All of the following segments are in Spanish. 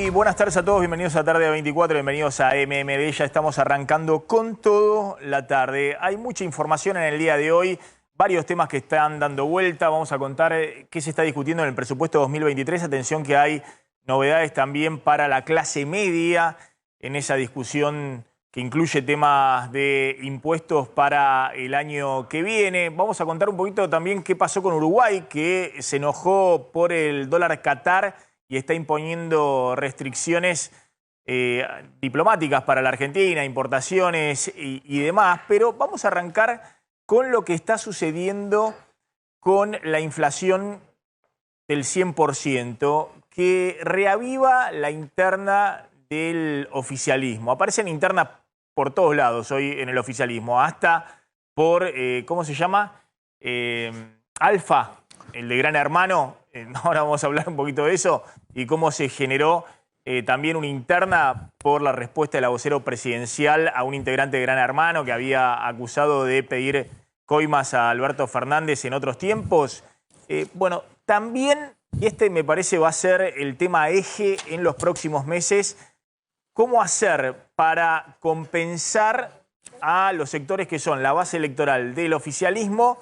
Muy buenas tardes a todos, bienvenidos a Tarde 24, bienvenidos a MMD. Ya estamos arrancando con todo la tarde. Hay mucha información en el día de hoy, varios temas que están dando vuelta. Vamos a contar qué se está discutiendo en el presupuesto 2023. Atención que hay novedades también para la clase media en esa discusión que incluye temas de impuestos para el año que viene. Vamos a contar un poquito también qué pasó con Uruguay, que se enojó por el dólar Qatar y está imponiendo restricciones diplomáticas para la Argentina, importaciones y demás. Pero vamos a arrancar con lo que está sucediendo con la inflación del 100%, que reaviva la interna del oficialismo. Aparecen internas por todos lados hoy en el oficialismo, hasta por, ¿cómo se llama? Alfa, el de Gran Hermano. Ahora vamos a hablar un poquito de eso y cómo se generó también una interna por la respuesta de la vocero presidencial a un integrante de Gran Hermano que había acusado de pedir coimas a Alberto Fernández en otros tiempos. Bueno, también, y este me parece va a ser el tema eje en los próximos meses, cómo hacer para compensar a los sectores que son la base electoral del oficialismo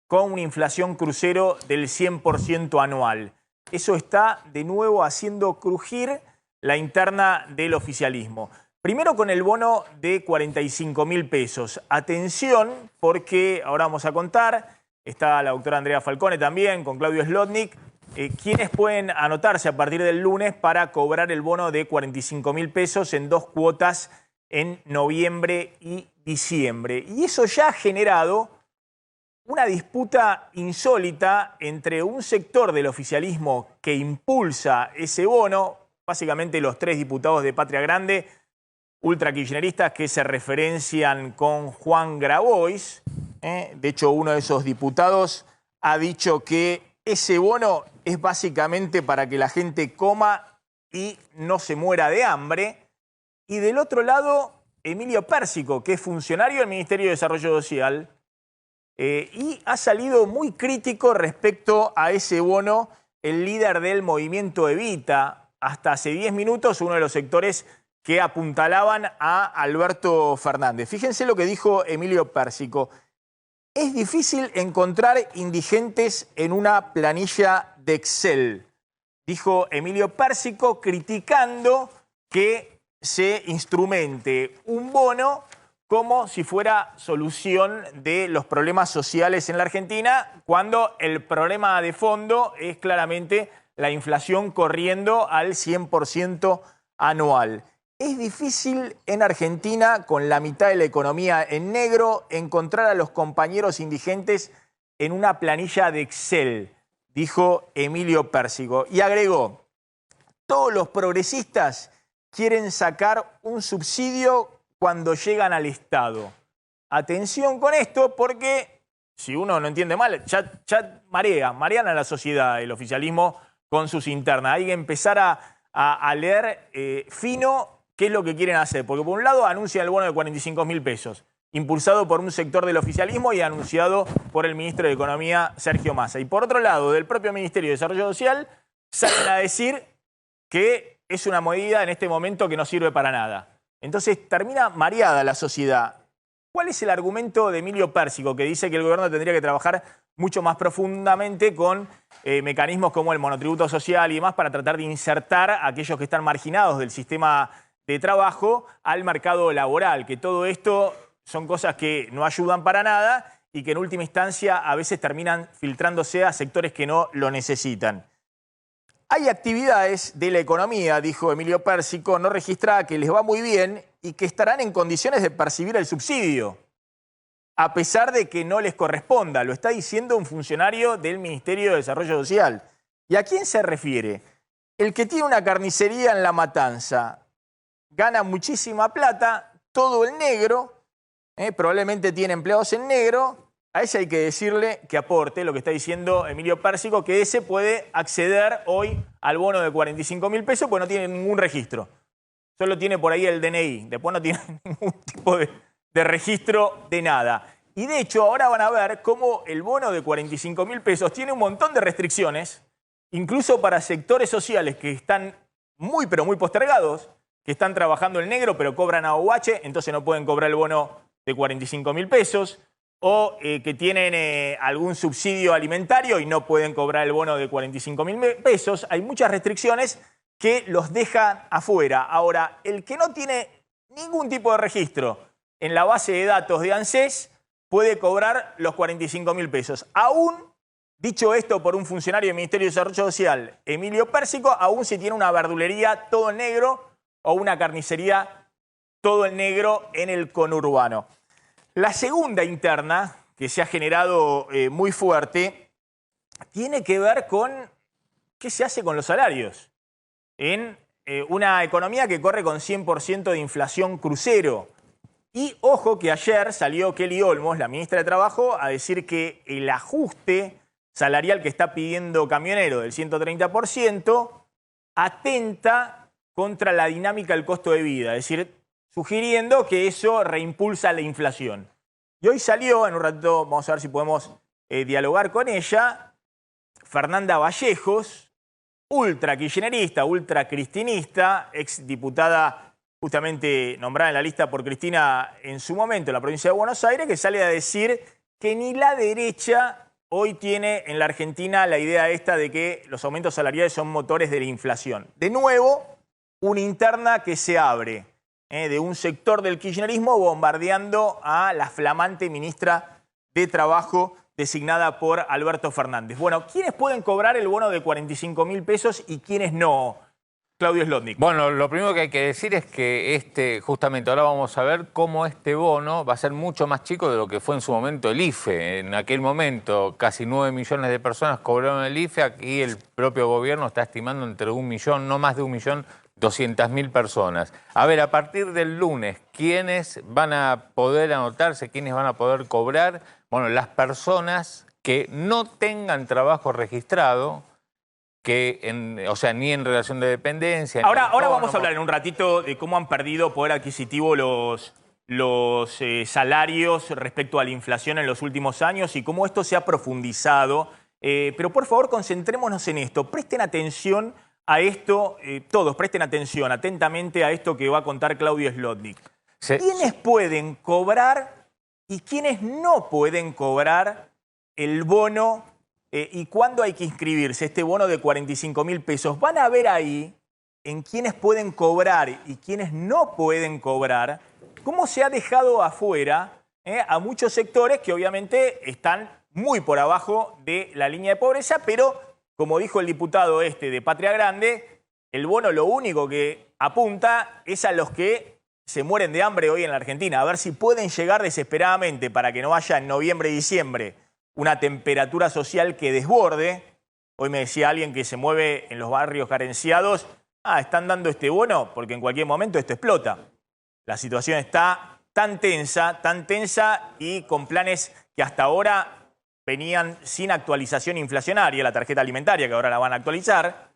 con una inflación crucero del 100% anual. Eso está de nuevo haciendo crujir la interna del oficialismo. Primero con el bono de 45.000 pesos. Atención, porque ahora vamos a contar, está la doctora Andrea Falcone también, con Claudio Slotnick, quienes pueden anotarse a partir del lunes para cobrar el bono de 45.000 pesos en 2 cuotas en noviembre y diciembre. Y eso ya ha generado una disputa insólita entre un sector del oficialismo que impulsa ese bono, básicamente los 3 diputados de Patria Grande, ultrakirchneristas que se referencian con Juan Grabois. De hecho, uno de esos diputados ha dicho que ese bono es básicamente para que la gente coma y no se muera de hambre. Y del otro lado, Emilio Pérsico, que es funcionario del Ministerio de Desarrollo Social, y ha salido muy crítico respecto a ese bono el líder del movimiento Evita. Hasta hace 10 minutos, uno de los sectores que apuntalaban a Alberto Fernández. Fíjense lo que dijo Emilio Pérsico. Es difícil encontrar indigentes en una planilla de Excel, dijo Emilio Pérsico, criticando que se instrumente un bono como si fuera solución de los problemas sociales en la Argentina, cuando el problema de fondo es claramente la inflación corriendo al 100% anual. Es difícil en Argentina, con la mitad de la economía en negro, encontrar a los compañeros indigentes en una planilla de Excel, dijo Emilio Pérsico. Y agregó, todos los progresistas quieren sacar un subsidio cuando llegan al Estado. Atención con esto, porque si uno no entiende mal, ya marean a la sociedad el oficialismo con sus internas. Hay que empezar a leer fino qué es lo que quieren hacer. Porque por un lado anuncian el bono de 45.000 pesos, impulsado por un sector del oficialismo y anunciado por el ministro de Economía, Sergio Massa. Y por otro lado, del propio Ministerio de Desarrollo Social, salen a decir que es una medida en este momento que no sirve para nada. Entonces termina mareada la sociedad. ¿Cuál es el argumento de Emilio Pérsico, que dice que el gobierno tendría que trabajar mucho más profundamente con mecanismos como el monotributo social y demás para tratar de insertar a aquellos que están marginados del sistema de trabajo al mercado laboral? Que todo esto son cosas que no ayudan para nada y que en última instancia a veces terminan filtrándose a sectores que no lo necesitan. Hay actividades de la economía, dijo Emilio Pérsico, no registrada, que les va muy bien y que estarán en condiciones de percibir el subsidio, a pesar de que no les corresponda. Lo está diciendo un funcionario del Ministerio de Desarrollo Social. ¿Y a quién se refiere? El que tiene una carnicería en La Matanza gana muchísima plata, todo en negro, probablemente tiene empleados en negro. A ese hay que decirle que aporte, lo que está diciendo Emilio Pérsico, que ese puede acceder hoy al bono de 45.000 pesos, pues no tiene ningún registro. Solo tiene por ahí el DNI, después no tiene ningún tipo de registro de nada. Y de hecho ahora van a ver cómo el bono de 45.000 pesos tiene un montón de restricciones, incluso para sectores sociales que están muy pero muy postergados, que están trabajando en negro pero cobran AUH, entonces no pueden cobrar el bono de 45.000 pesos, o que tienen algún subsidio alimentario y no pueden cobrar el bono de 45.000 pesos. Hay muchas restricciones que los dejan afuera. Ahora, el que no tiene ningún tipo de registro en la base de datos de ANSES puede cobrar los 45.000 pesos. Aún, dicho esto por un funcionario del Ministerio de Desarrollo Social, Emilio Pérsico, aún si tiene una verdulería todo en negro o una carnicería todo en negro en el conurbano. La segunda interna que se ha generado muy fuerte tiene que ver con qué se hace con los salarios en una economía que corre con 100% de inflación crucero. Y ojo que ayer salió Kelly Olmos, la ministra de Trabajo, a decir que el ajuste salarial que está pidiendo Camionero del 130% atenta contra la dinámica del costo de vida, es decir, sugiriendo que eso reimpulsa la inflación. Y hoy salió, en un ratito vamos a ver si podemos dialogar con ella, Fernanda Vallejos, ultra kirchnerista, ultra cristinista, exdiputada justamente nombrada en la lista por Cristina en su momento en la provincia de Buenos Aires, que sale a decir que ni la derecha hoy tiene en la Argentina la idea esta de que los aumentos salariales son motores de la inflación. De nuevo, una interna que se abre de un sector del kirchnerismo bombardeando a la flamante ministra de Trabajo designada por Alberto Fernández. Bueno, ¿quiénes pueden cobrar el bono de 45.000 pesos y quiénes no? Claudio Slotnick. Bueno, lo primero que hay que decir es que justamente ahora vamos a ver cómo este bono va a ser mucho más chico de lo que fue en su momento el IFE. En aquel momento casi 9 millones de personas cobraron el IFE, aquí el propio gobierno está estimando entre 1 millón, no más de 1.200.000 personas. A ver, a partir del lunes, ¿quiénes van a poder anotarse, quiénes van a poder cobrar? Bueno, las personas que no tengan trabajo registrado, o sea, ni en relación de dependencia. Ahora vamos a hablar en un ratito de cómo han perdido poder adquisitivo los salarios respecto a la inflación en los últimos años y cómo esto se ha profundizado. Pero por favor, concentrémonos en esto. Presten atención a esto, todos presten atención atentamente a esto que va a contar Claudio Slotnick. ¿Quiénes pueden cobrar y quiénes no pueden cobrar el bono? ¿Y cuándo hay que inscribirse? Este bono de 45.000 pesos. Van a ver ahí en quiénes pueden cobrar y quiénes no pueden cobrar, cómo se ha dejado afuera a muchos sectores que obviamente están muy por abajo de la línea de pobreza, pero como dijo el diputado de Patria Grande, el bono lo único que apunta es a los que se mueren de hambre hoy en la Argentina, a ver si pueden llegar desesperadamente para que no haya en noviembre y diciembre una temperatura social que desborde. Hoy me decía alguien que se mueve en los barrios carenciados, están dando este bono porque en cualquier momento esto explota. La situación está tan tensa y con planes que hasta ahora venían sin actualización inflacionaria, la tarjeta alimentaria que ahora la van a actualizar,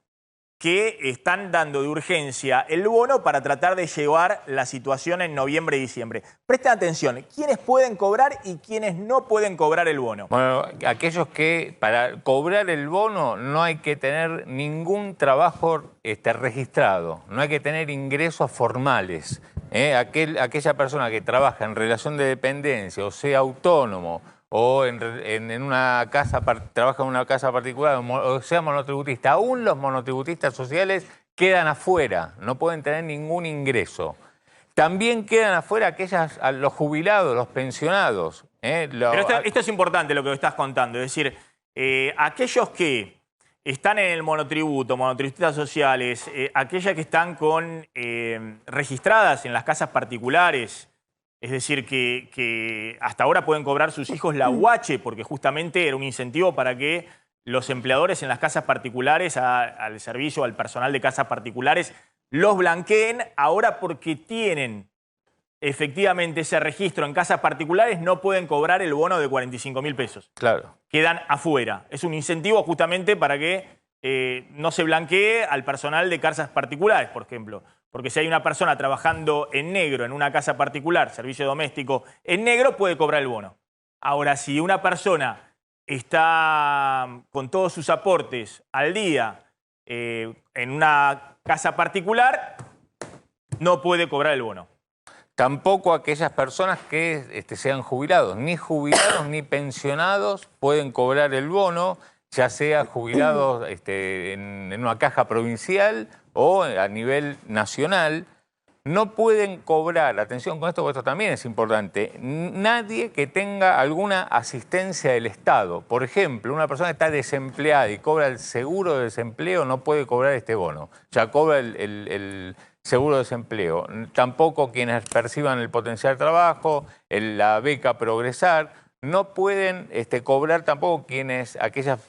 que están dando de urgencia el bono para tratar de llevar la situación en noviembre y diciembre. Presten atención, ¿quiénes pueden cobrar y quiénes no pueden cobrar el bono? Bueno, aquellos que para cobrar el bono no hay que tener ningún trabajo registrado, no hay que tener ingresos formales. Aquella persona que trabaja en relación de dependencia o sea autónomo, o en una casa, trabaja en una casa particular, o sea monotributista, aún los monotributistas sociales quedan afuera, no pueden tener ningún ingreso. También quedan afuera los jubilados, los pensionados. Pero esto es importante lo que estás contando, es decir, aquellos que están en el monotributo, monotributistas sociales, aquellas que están registradas en las casas particulares, es decir, que hasta ahora pueden cobrar sus hijos la UH, porque justamente era un incentivo para que los empleadores en las casas particulares, al servicio, al personal de casas particulares, los blanqueen. Ahora porque tienen efectivamente ese registro en casas particulares, no pueden cobrar el bono de 45.000 pesos. Claro. Quedan afuera. Es un incentivo justamente para que no se blanquee al personal de casas particulares, por ejemplo. Porque si hay una persona trabajando en negro en una casa particular, servicio doméstico en negro, puede cobrar el bono. Ahora, si una persona está con todos sus aportes al día, en una casa particular no puede cobrar el bono. Tampoco aquellas personas que sean jubilados ni pensionados pueden cobrar el bono, ya sea jubilados en una caja provincial o a nivel nacional. No pueden cobrar, atención con esto, porque esto también es importante, nadie que tenga alguna asistencia del Estado. Por ejemplo, una persona que está desempleada y cobra el seguro de desempleo no puede cobrar este bono. Ya cobra el seguro de desempleo. Tampoco quienes perciban el potencial trabajo, la beca Progresar, no pueden cobrar tampoco aquellas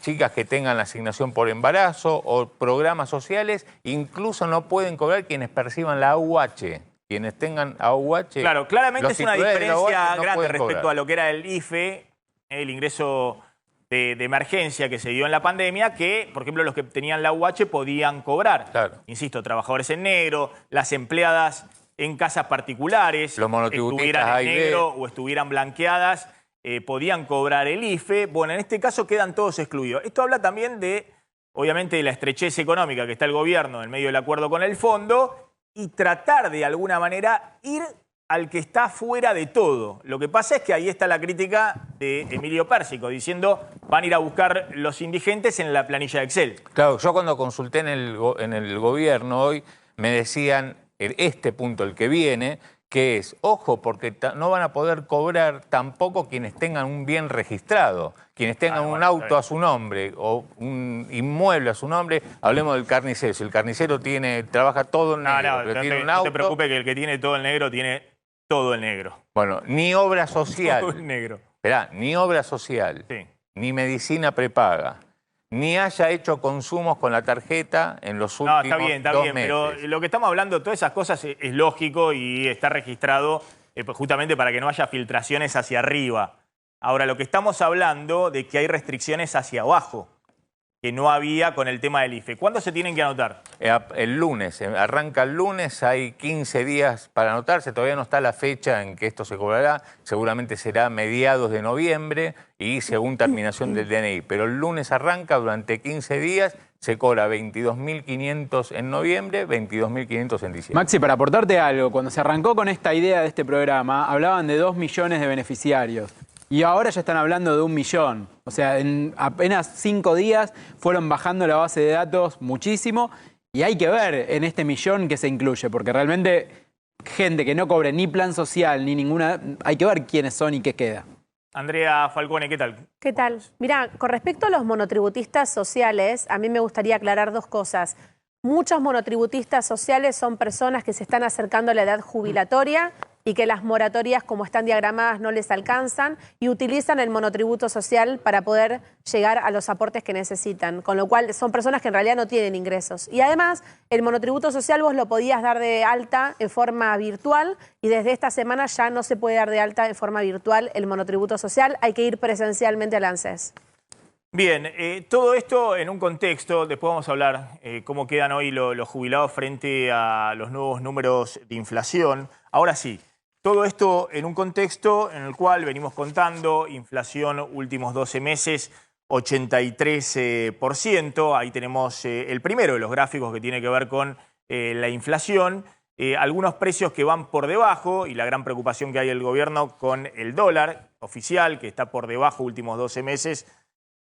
chicas que tengan la asignación por embarazo o programas sociales, incluso no pueden cobrar quienes perciban la AUH. Quienes tengan AUH... Claro, claramente es una diferencia grande respecto cobrar a lo que era el IFE, el ingreso de emergencia que se dio en la pandemia, que, por ejemplo, los que tenían la AUH podían cobrar. Claro. Insisto, trabajadores en negro, las empleadas en casas particulares, los monotributistas estuvieran en negro o estuvieran blanqueadas, podían cobrar el IFE. Bueno, en este caso quedan todos excluidos. Esto habla también de, obviamente, de la estrechez económica que está el gobierno en medio del acuerdo con el fondo y tratar de alguna manera ir al que está fuera de todo. Lo que pasa es que ahí está la crítica de Emilio Pérsico, diciendo van a ir a buscar los indigentes en la planilla de Excel. Claro, yo cuando consulté en el gobierno hoy me decían este punto, el que viene, que es, ojo, porque no van a poder cobrar tampoco quienes tengan un bien registrado, quienes tengan un auto a su nombre o un inmueble a su nombre. Hablemos del carnicero. Si el carnicero trabaja todo en negro, pero tiene un auto... No te preocupes que el que tiene todo el negro tiene todo el negro. Bueno, ni obra social. Todo el negro. Esperá, ni obra social, sí, ni medicina prepaga, ni haya hecho consumos con la tarjeta en los últimos 2 meses. Está bien, pero lo que estamos hablando, todas esas cosas es lógico y está registrado justamente para que no haya filtraciones hacia arriba. Ahora, lo que estamos hablando de que hay restricciones hacia abajo, que no había con el tema del IFE. ¿Cuándo se tienen que anotar? El lunes, arranca el lunes, hay 15 días para anotarse, todavía no está la fecha en que esto se cobrará, seguramente será mediados de noviembre y según terminación del DNI, pero el lunes arranca, durante 15 días, se cobra 22.500 en noviembre, 22.500 en diciembre. Maxi, para aportarte algo, cuando se arrancó con esta idea de este programa, hablaban de 2 millones de beneficiarios. Y ahora ya están hablando de 1 millón. O sea, en apenas 5 días fueron bajando la base de datos muchísimo. Y hay que ver en este millón qué se incluye, porque realmente gente que no cobre ni plan social ni ninguna, hay que ver quiénes son y qué queda. Andrea Falcone, ¿qué tal? ¿Qué tal? Mirá, con respecto a los monotributistas sociales, a mí me gustaría aclarar 2 cosas. Muchos monotributistas sociales son personas que se están acercando a la edad jubilatoria y que las moratorias, como están diagramadas, no les alcanzan y utilizan el monotributo social para poder llegar a los aportes que necesitan. Con lo cual son personas que en realidad no tienen ingresos. Y además, el monotributo social vos lo podías dar de alta en forma virtual y desde esta semana ya no se puede dar de alta en forma virtual el monotributo social. Hay que ir presencialmente al ANSES. Bien, todo esto en un contexto, después vamos a hablar cómo quedan hoy los jubilados frente a los nuevos números de inflación. Ahora sí, todo esto en un contexto en el cual venimos contando, inflación últimos 12 meses, 83%. Ahí tenemos el primero de los gráficos que tiene que ver con la inflación. Algunos precios que van por debajo y la gran preocupación que hay el gobierno con el dólar oficial, que está por debajo últimos 12 meses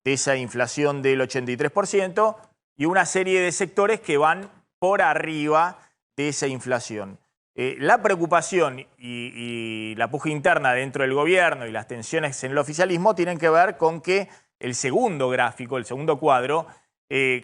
de esa inflación del 83%, y una serie de sectores que van por arriba de esa inflación. La preocupación y la puja interna dentro del gobierno y las tensiones en el oficialismo tienen que ver con que el segundo gráfico, el segundo cuadro,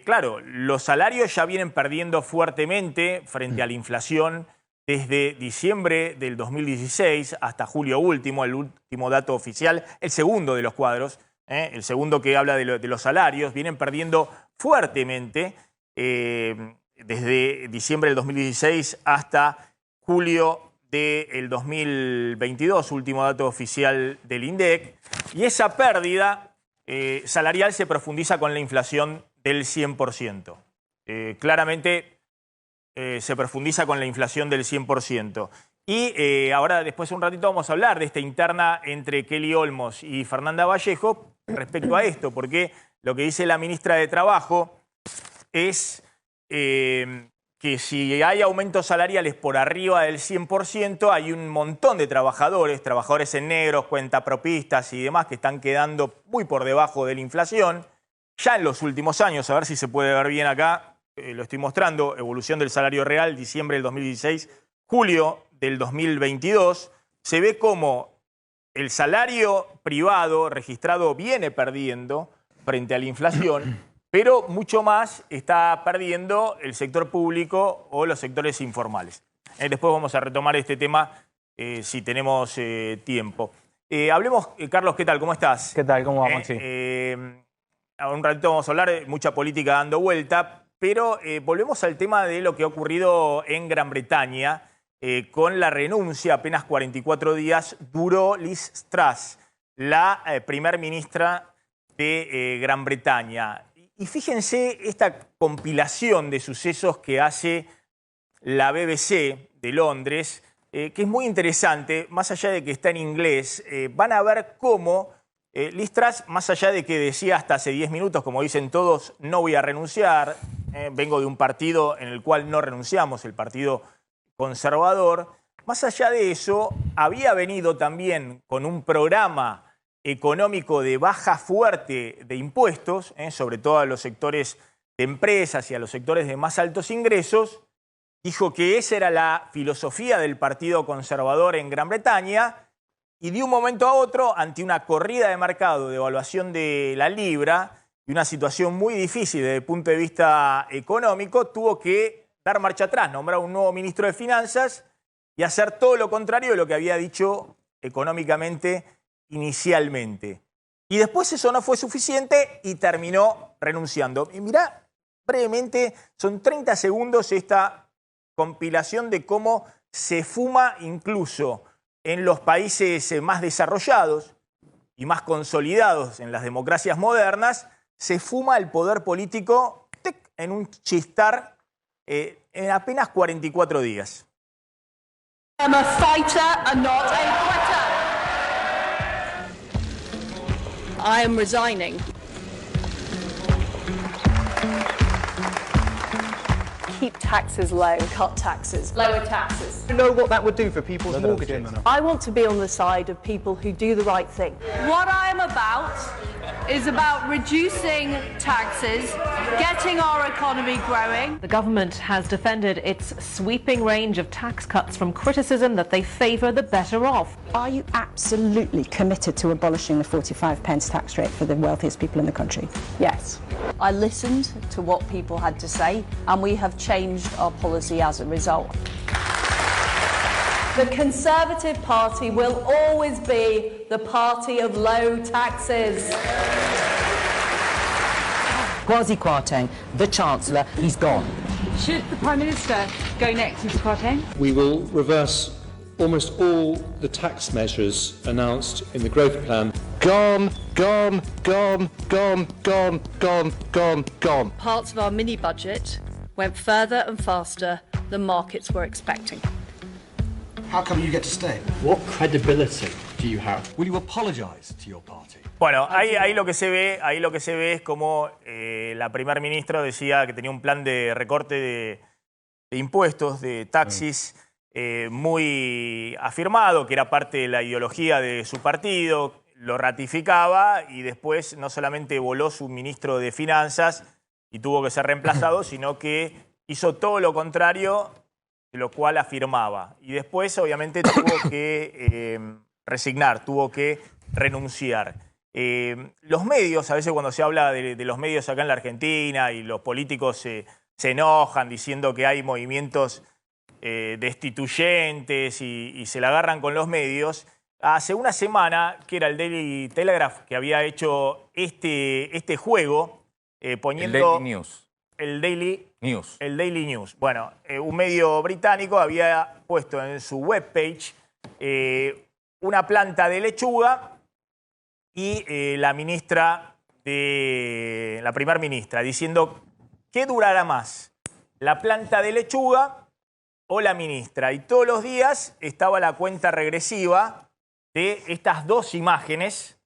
claro, los salarios ya vienen perdiendo fuertemente frente a la inflación desde diciembre del 2016 hasta julio último, el último dato oficial, el segundo de los cuadros, el segundo que habla de los salarios, vienen perdiendo fuertemente desde diciembre del 2016 hasta julio del 2022, último dato oficial del INDEC, y esa pérdida salarial se profundiza con la inflación del 100%. Claramente se profundiza con la inflación del 100%. Y ahora, después de un ratito, vamos a hablar de esta interna entre Kelly Olmos y Fernanda Vallejo respecto a esto, porque lo que dice la ministra de Trabajo es que si hay aumentos salariales por arriba del 100%, hay un montón de trabajadores en negros, cuentapropistas y demás, que están quedando muy por debajo de la inflación. Ya en los últimos años, a ver si se puede ver bien acá, lo estoy mostrando, evolución del salario real, diciembre del 2016, julio del 2022, se ve como el salario privado registrado viene perdiendo frente a la inflación, pero mucho más está perdiendo el sector público o los sectores informales. Después vamos a retomar este tema si tenemos tiempo. Hablemos, Carlos, ¿qué tal? ¿Cómo estás? ¿Qué tal? ¿Cómo vamos? Sí. Un ratito vamos a hablar de mucha política dando vuelta, pero volvemos al tema de lo que ha ocurrido en Gran Bretaña con la renuncia, apenas 44 días, duró Liz Truss, la primer ministra de Gran Bretaña. Y fíjense esta compilación de sucesos que hace la BBC de Londres, que es muy interesante, más allá de que está en inglés. Van a ver cómo Liz Truss, más allá de que decía hasta hace 10 minutos, como dicen todos, no voy a renunciar, vengo de un partido en el cual no renunciamos, el Partido Conservador, más allá de eso, había venido también con un programa económico de baja fuerte de impuestos, sobre todo a los sectores de empresas y a los sectores de más altos ingresos. Dijo que esa era la filosofía del Partido Conservador en Gran Bretaña y de un momento a otro, ante una corrida de mercado de evaluación de la libra y una situación muy difícil desde el punto de vista económico, tuvo que dar marcha atrás, nombrar un nuevo ministro de Finanzas y hacer todo lo contrario de lo que había dicho económicamente inicialmente. Y después eso no fue suficiente y terminó renunciando. Y mirá, brevemente, son 30 segundos esta compilación de cómo se fuma incluso en los países más desarrollados y más consolidados en las democracias modernas, se fuma el poder político en un chistar en apenas 44 días. I'm a fighter and not a quitter. I am resigning. Keep taxes low, cut taxes, lower taxes. You know what that would do for people's mortgages? I want to be on the side of people who do the right thing. What I'm about is about reducing taxes, getting our economy growing. The government has defended its sweeping range of tax cuts from criticism that they favour the better off. Are you absolutely committed to abolishing the 45p tax rate for the wealthiest people in the country? Yes. I listened to what people had to say, and we have changed our policy as a result. The Conservative Party will always be the party of low taxes. Kwasi Kwarteng, the Chancellor, he's gone. Should the Prime Minister go next, Mr Kwarteng? We will reverse almost all the tax measures announced in the growth plan. Gone, gone, gone, gone, gone, gone, gone, gone. Parts of our mini-budget went further and faster than markets were expecting. How come you get to stay? What credibility do you have? Will you apologize to your party? Bueno, ahí lo que se ve es como la primer ministra decía que tenía un plan de recorte de impuestos, de taxis, muy afirmado, que era parte de la ideología de su partido, lo ratificaba y después no solamente voló su ministro de Finanzas y tuvo que ser reemplazado, sino que hizo todo lo contrario de lo cual afirmaba. Y después, obviamente, tuvo que resignar, tuvo que renunciar. Los medios, a veces cuando se habla de los medios acá en la Argentina y los políticos se enojan diciendo que hay movimientos destituyentes y se la agarran con los medios. Hace una semana, que era el Daily Telegraph, que había hecho este juego, poniendo... El Daily News. El Daily News. El Daily News. Bueno, un medio británico había puesto en su webpage una planta de lechuga y la primer ministra, diciendo ¿qué durará más? ¿La planta de lechuga o la ministra? Y todos los días estaba la cuenta regresiva de estas dos imágenes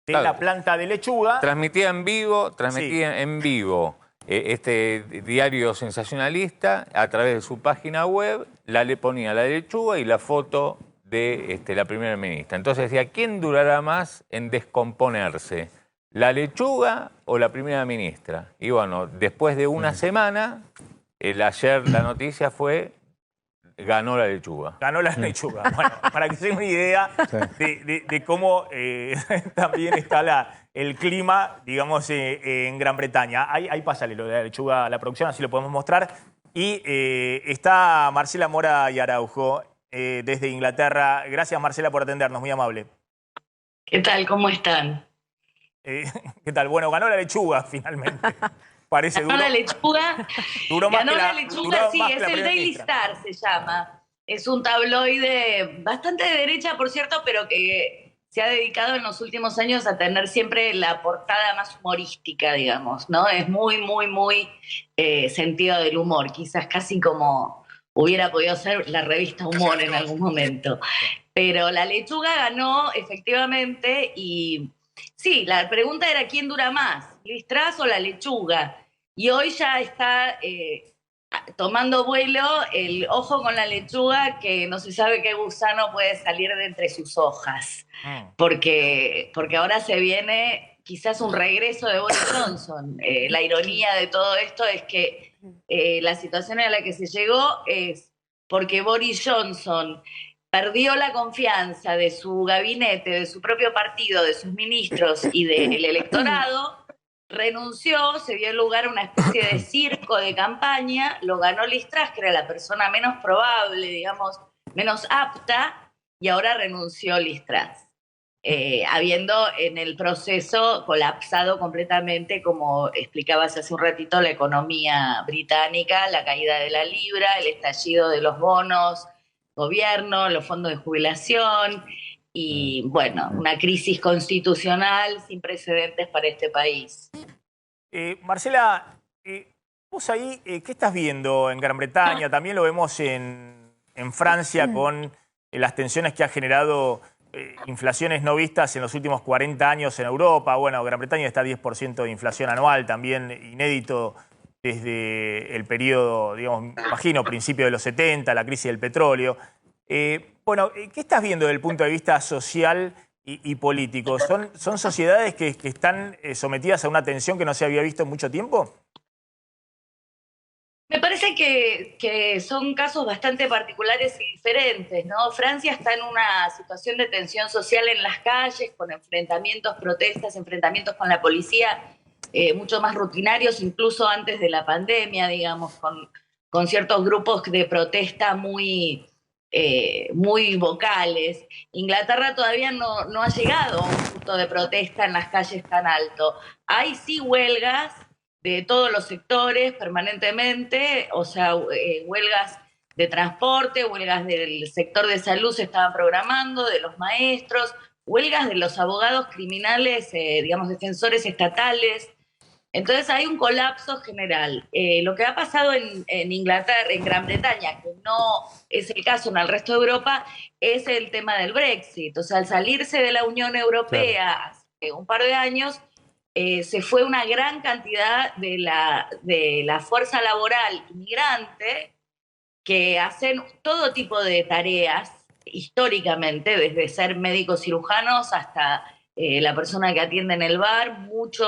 de la planta de lechuga. Transmitía en vivo, Sí. en vivo. este diario sensacionalista, a través de su página web, le ponía la lechuga y la foto de la primera ministra. Entonces decía, ¿quién durará más en descomponerse? ¿La lechuga o la primera ministra? Y bueno, después de una semana, ayer la noticia fue, ganó la lechuga. Ganó la lechuga. Bueno, para que se den una idea de cómo también está el clima, digamos, en Gran Bretaña. Ahí pásale lo de la lechuga a la producción, así lo podemos mostrar. Y está Marcela Mora y Araujo desde Inglaterra. Gracias, Marcela, por atendernos, muy amable. ¿Qué tal? ¿Cómo están? ¿Qué tal? Bueno, ganó la lechuga finalmente. Parece duro. Ganó la lechuga. Duró más ganó que la lechuga, sí, es el Daily ministra. Star, se llama. Es un tabloide bastante de derecha, por cierto, pero que se ha dedicado en los últimos años a tener siempre la portada más humorística, digamos, ¿no? Es muy, muy, muy sentido del humor, quizás casi como hubiera podido ser la revista Humor en algún momento. Pero la lechuga ganó, efectivamente, y sí, la pregunta era ¿quién dura más? ¿Liz Truss o la lechuga? Y hoy ya está tomando vuelo el ojo con la lechuga, que no se sabe qué gusano puede salir de entre sus hojas. Porque ahora se viene quizás un regreso de Boris Johnson. La ironía de todo esto es que la situación a la que se llegó es porque Boris Johnson perdió la confianza de su gabinete, de su propio partido, de sus ministros y del electorado, renunció, se dio lugar a una especie de circo de campaña, lo ganó Liz Truss, que era la persona menos probable, digamos, menos apta, y ahora renunció Liz Truss. Habiendo en el proceso colapsado completamente, como explicabas hace un ratito, la economía británica, la caída de la libra, el estallido de los bonos, gobierno, los fondos de jubilación y, bueno, una crisis constitucional sin precedentes para este país. Marcela, vos ahí, ¿qué estás viendo en Gran Bretaña? También lo vemos en Francia con las tensiones que ha generado inflaciones no vistas en los últimos 40 años en Europa. Bueno, Gran Bretaña está a 10% de inflación anual, también inédito desde el periodo, digamos, imagino, principio de los 70, la crisis del petróleo. Bueno, ¿qué estás viendo desde el punto de vista social y político? ¿Son sociedades que están sometidas a una tensión que no se había visto en mucho tiempo? Me parece que son casos bastante particulares y diferentes, ¿no? Francia está en una situación de tensión social en las calles, con enfrentamientos, protestas, enfrentamientos con la policía, mucho más rutinarios, incluso antes de la pandemia, digamos, con ciertos grupos de protesta muy vocales. Inglaterra todavía no ha llegado a un punto de protesta en las calles tan alto. Hay sí huelgas de todos los sectores permanentemente, o sea, huelgas de transporte, huelgas del sector de salud se estaban programando, de los maestros, huelgas de los abogados criminales, digamos, defensores estatales. Entonces hay un colapso general. Lo que ha pasado en Inglaterra, en Gran Bretaña, que no es el caso en el resto de Europa, es el tema del Brexit. O sea, al salirse de la Unión Europea hace un par de años, se fue una gran cantidad de la fuerza laboral inmigrante que hacen todo tipo de tareas históricamente, desde ser médicos cirujanos hasta la persona que atiende en el bar, mucha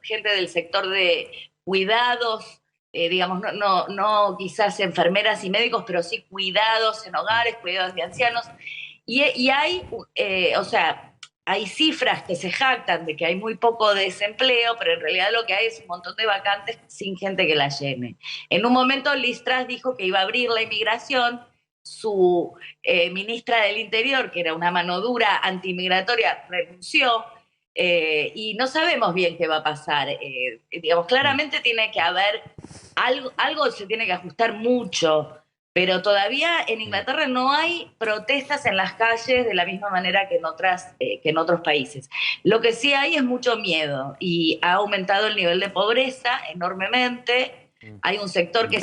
gente del sector de cuidados, digamos, no quizás enfermeras y médicos, pero sí cuidados en hogares, cuidados de ancianos. Y hay, o sea, hay cifras que se jactan de que hay muy poco desempleo, pero en realidad lo que hay es un montón de vacantes sin gente que la llene. En un momento Liz Truss dijo que iba a abrir la inmigración, su ministra del Interior, que era una mano dura antimigratoria, renunció, y no sabemos bien qué va a pasar. Digamos, claramente tiene que haber, algo se tiene que ajustar mucho, pero todavía en Inglaterra no hay protestas en las calles de la misma manera que en otros países. Lo que sí hay es mucho miedo y ha aumentado el nivel de pobreza enormemente. Hay un sector que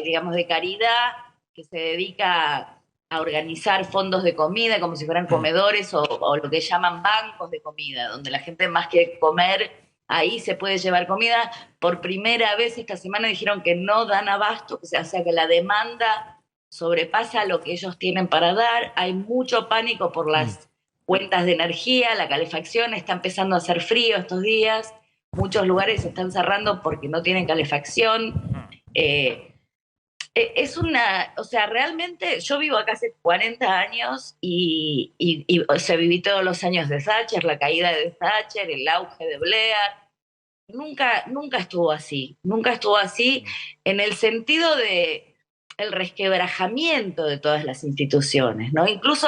digamos, de caridad, que se dedica a organizar fondos de comida como si fueran comedores o lo que llaman bancos de comida, donde la gente más que comer ahí se puede llevar comida. Por primera vez esta semana dijeron que no dan abasto, o sea que la demanda sobrepasa lo que ellos tienen para dar. Hay mucho pánico por las cuentas de energía, la calefacción, está empezando a hacer frío estos días, muchos lugares se están cerrando porque no tienen calefacción. Es o sea, realmente yo vivo acá hace 40 años y o sea, viví todos los años de Thatcher, la caída de Thatcher, el auge de Blair. Nunca estuvo así en el sentido de el resquebrajamiento de todas las instituciones, ¿no? Incluso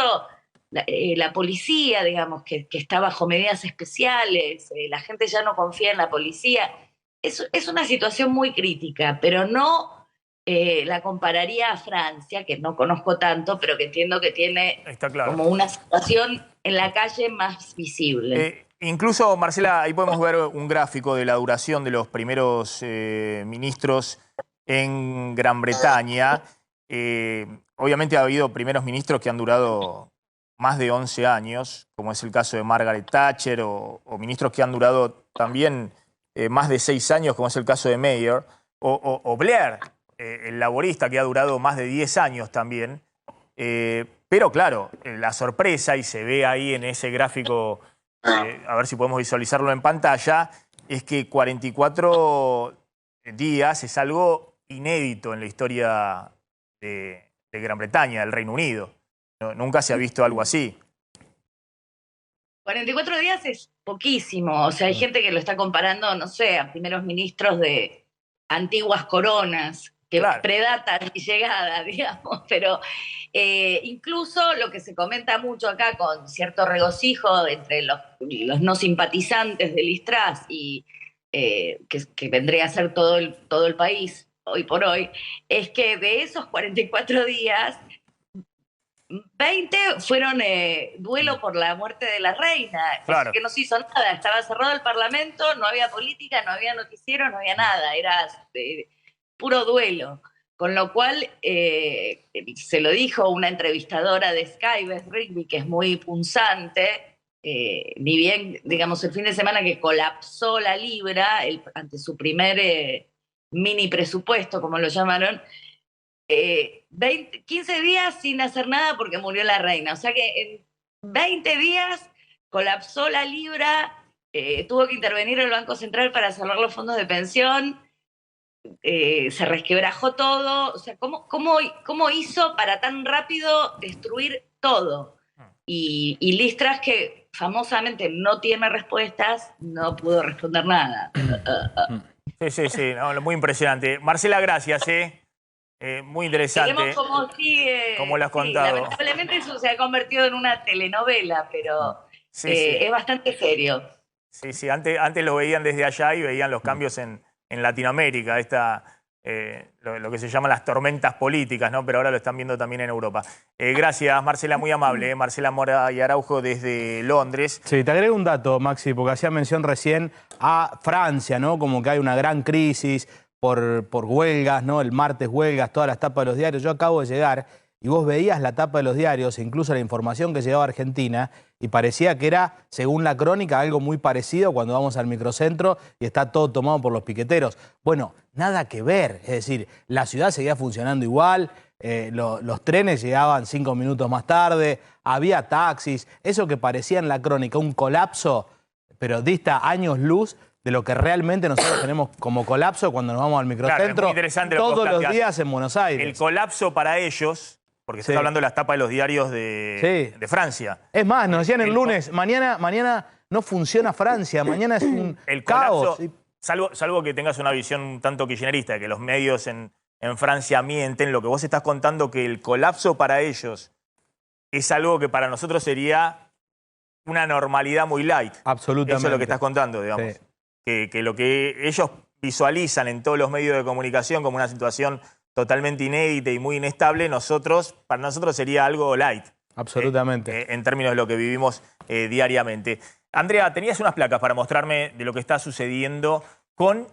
la policía, digamos, que está bajo medidas especiales, la gente ya no confía en la policía. Es una situación muy crítica, pero no la compararía a Francia, que no conozco tanto, pero que entiendo que tiene como una situación en la calle más visible. Incluso, Marcela, ahí podemos ver un gráfico de la duración de los primeros ministros en Gran Bretaña. Obviamente ha habido primeros ministros que han durado más de 11 años, como es el caso de Margaret Thatcher, o ministros que han durado también más de 6 años, como es el caso de Mayor, o Blair, el laborista, que ha durado más de 10 años también. Pero claro, la sorpresa, y se ve ahí en ese gráfico, a ver si podemos visualizarlo en pantalla, es que 44 días es algo inédito en la historia de Gran Bretaña, del Reino Unido. Nunca se ha visto algo así. 44 días es poquísimo. O sea, hay gente que lo está comparando, no sé, a primeros ministros de antiguas coronas que predatan mi llegada, digamos. Pero incluso lo que se comenta mucho acá con cierto regocijo entre los no simpatizantes de Liz Truss y que vendría a ser todo el país hoy por hoy, es que de esos 44 días, 20 fueron duelo por la muerte de la reina, que no se hizo nada, estaba cerrado el Parlamento, no había política, no había noticiero, no había nada, era puro duelo. Con lo cual, se lo dijo una entrevistadora de Sky, Beth Rigby, que es muy punzante, ni bien, digamos, el fin de semana que colapsó la libra ante su primer mini presupuesto, como lo llamaron, 15 días sin hacer nada porque murió la reina. O sea que en 20 días colapsó la libra, tuvo que intervenir el Banco Central para salvar los fondos de pensión, se resquebrajó todo. O sea, ¿cómo hizo para tan rápido destruir todo? Y Liz Truss, que famosamente no tiene respuestas, no pudo responder nada. Sí, no, muy impresionante. Marcela, gracias. Muy interesante. Veremos cómo sigue. Como lo has contado. Lamentablemente eso se ha convertido en una telenovela, pero es bastante serio. Sí, antes lo veían desde allá y veían los cambios en Latinoamérica, lo que se llaman las tormentas políticas, ¿no? Pero ahora lo están viendo también en Europa. Gracias, Marcela, muy amable. Marcela Mora y Araujo desde Londres. Sí, te agrego un dato, Maxi, porque hacía mención recién a Francia, ¿no? Como que hay una gran crisis por huelgas, ¿no? El martes huelgas, todas las tapas de los diarios. Yo acabo de llegar y vos veías la tapa de los diarios, incluso la información que llegaba a Argentina, y parecía que era, según la crónica, algo muy parecido cuando vamos al microcentro y está todo tomado por los piqueteros. Bueno, nada que ver. Es decir, la ciudad seguía funcionando igual, los trenes llegaban 5 minutos más tarde, había taxis. Eso que parecía en la crónica un colapso, pero dista años luz de lo que realmente nosotros tenemos como colapso cuando nos vamos al microcentro todos los días en Buenos Aires. El colapso para ellos, porque estás hablando de las tapas de los diarios de Francia. Es más, nos decían el lunes, mañana no funciona Francia, mañana es un caos. Salvo que tengas una visión un tanto kirchnerista, de que los medios en Francia mienten, lo que vos estás contando, que el colapso para ellos es algo que para nosotros sería una normalidad muy light. Absolutamente. Eso es lo que estás contando, digamos. Sí. Que lo que ellos visualizan en todos los medios de comunicación como una situación totalmente inédita y muy inestable, para nosotros sería algo light. Absolutamente. En términos de lo que vivimos diariamente. Andrea, tenías unas placas para mostrarme de lo que está sucediendo con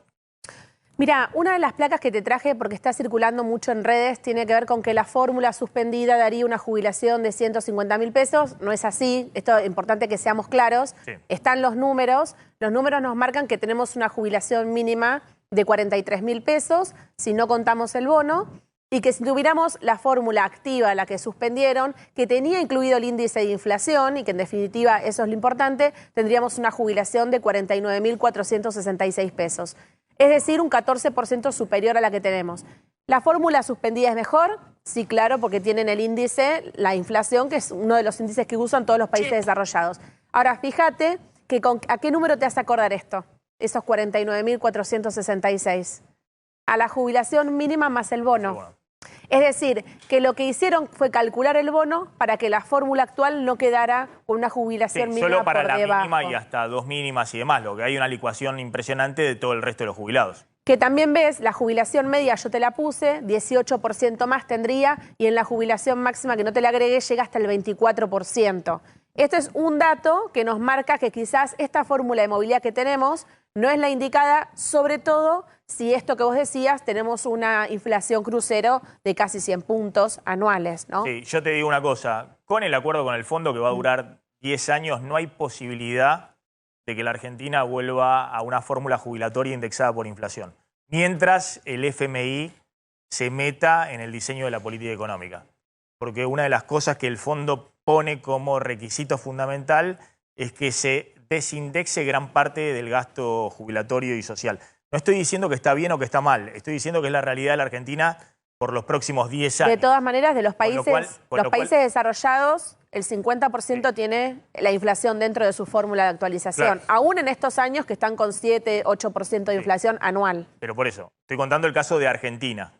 Mira, una de las placas que te traje, porque está circulando mucho en redes, tiene que ver con que la fórmula suspendida daría una jubilación de 150.000 pesos. No es así, esto es importante que seamos claros. Sí. Están los números nos marcan que tenemos una jubilación mínima de 43.000 pesos, si no contamos el bono, y que si tuviéramos la fórmula activa, la que suspendieron, que tenía incluido el índice de inflación, y que en definitiva eso es lo importante, tendríamos una jubilación de 49.466 pesos. Es decir, un 14% superior a la que tenemos. ¿La fórmula suspendida es mejor? Sí, claro, porque tienen el índice, la inflación, que es uno de los índices que usan todos los países desarrollados. Ahora, fíjate que ¿a qué número te hace acordar esto? Esos 49.466. A la jubilación mínima más el bono. Es decir, que lo que hicieron fue calcular el bono para que la fórmula actual no quedara con una jubilación mínima solo para por la debajo. mínima y hasta 2 mínimas y demás, lo que hay una licuación impresionante de todo el resto de los jubilados. Que también ves, la jubilación media yo te la puse, 18% más tendría, y en la jubilación máxima que no te la agregué llega hasta el 24%. Esto es un dato que nos marca que quizás esta fórmula de movilidad que tenemos no es la indicada, sobre todo si esto que vos decías, tenemos una inflación crucero de casi 100 puntos anuales, ¿no? Sí, yo te digo una cosa, con el acuerdo con el fondo que va a durar 10 años, no hay posibilidad de que la Argentina vuelva a una fórmula jubilatoria indexada por inflación, mientras el FMI se meta en el diseño de la política económica. Porque una de las cosas que el fondo pone como requisito fundamental es que se desindexe gran parte del gasto jubilatorio y social. No estoy diciendo que está bien o que está mal, estoy diciendo que es la realidad de la Argentina por los próximos 10 años. De todas maneras, de los países, países desarrollados, el 50% tiene la inflación dentro de su fórmula de actualización. Claro. Aún en estos años que están con 7, 8% de inflación anual. Pero por eso, estoy contando el caso de Argentina.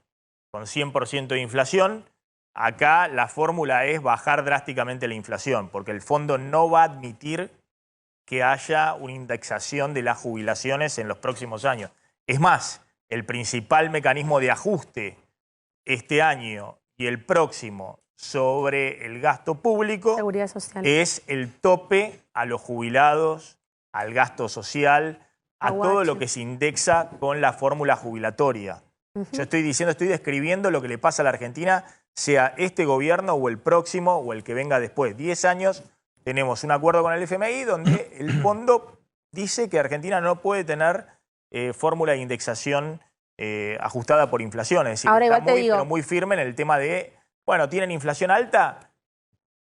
Con 100% de inflación, acá la fórmula es bajar drásticamente la inflación, porque el fondo no va a admitir que haya una indexación de las jubilaciones en los próximos años. Es más, el principal mecanismo de ajuste este año y el próximo sobre el gasto público es el tope a los jubilados, al gasto social, a todo lo que se indexa con la fórmula jubilatoria. Yo estoy describiendo lo que le pasa a la Argentina, sea este gobierno o el próximo o el que venga después. 10 años tenemos un acuerdo con el FMI donde el fondo dice que Argentina no puede tener fórmula de indexación ajustada por inflación. Es decir, ahora, está pero muy firme en el tema de, bueno, ¿tienen inflación alta?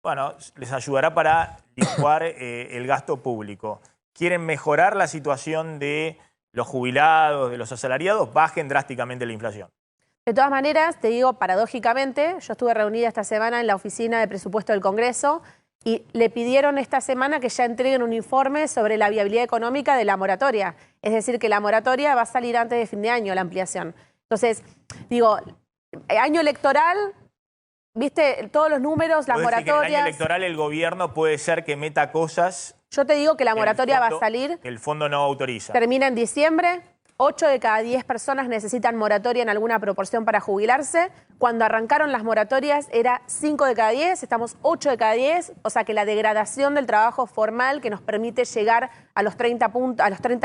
Bueno, les ayudará para licuar el gasto público. ¿Quieren mejorar la situación de los jubilados, de los asalariados? Bajen drásticamente la inflación. De todas maneras, te digo, paradójicamente, yo estuve reunida esta semana en la oficina de presupuesto del Congreso y le pidieron esta semana que ya entreguen un informe sobre la viabilidad económica de la moratoria. Es decir, que la moratoria va a salir antes de fin de año, la ampliación. Entonces, digo, año electoral, viste, todos los números, las moratorias. En el año electoral el gobierno puede ser que meta cosas. Yo te digo que la moratoria va a salir. El fondo no autoriza. Termina en diciembre. 8 de cada 10 personas necesitan moratoria en alguna proporción para jubilarse. Cuando arrancaron las moratorias era 5 de cada 10, estamos 8 de cada 10. O sea que la degradación del trabajo formal que nos permite llegar a los 30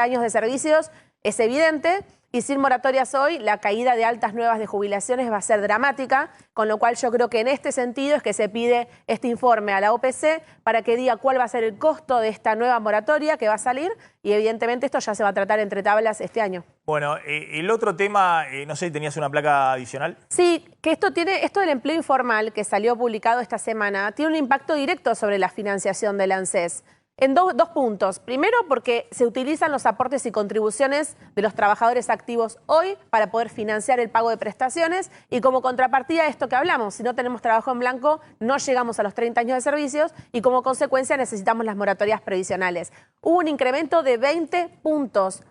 años de servicios es evidente. Y sin moratorias hoy, la caída de altas nuevas de jubilaciones va a ser dramática, con lo cual yo creo que en este sentido es que se pide este informe a la OPC para que diga cuál va a ser el costo de esta nueva moratoria que va a salir y evidentemente esto ya se va a tratar entre tablas este año. Bueno, el otro tema, no sé si tenías una placa adicional. Sí, que esto del empleo informal que salió publicado esta semana tiene un impacto directo sobre la financiación del ANSES. En dos puntos. Primero, porque se utilizan los aportes y contribuciones de los trabajadores activos hoy para poder financiar el pago de prestaciones y como contrapartida de esto que hablamos, si no tenemos trabajo en blanco, no llegamos a los 30 años de servicios y como consecuencia necesitamos las moratorias previsionales. Hubo un incremento de 20 puntos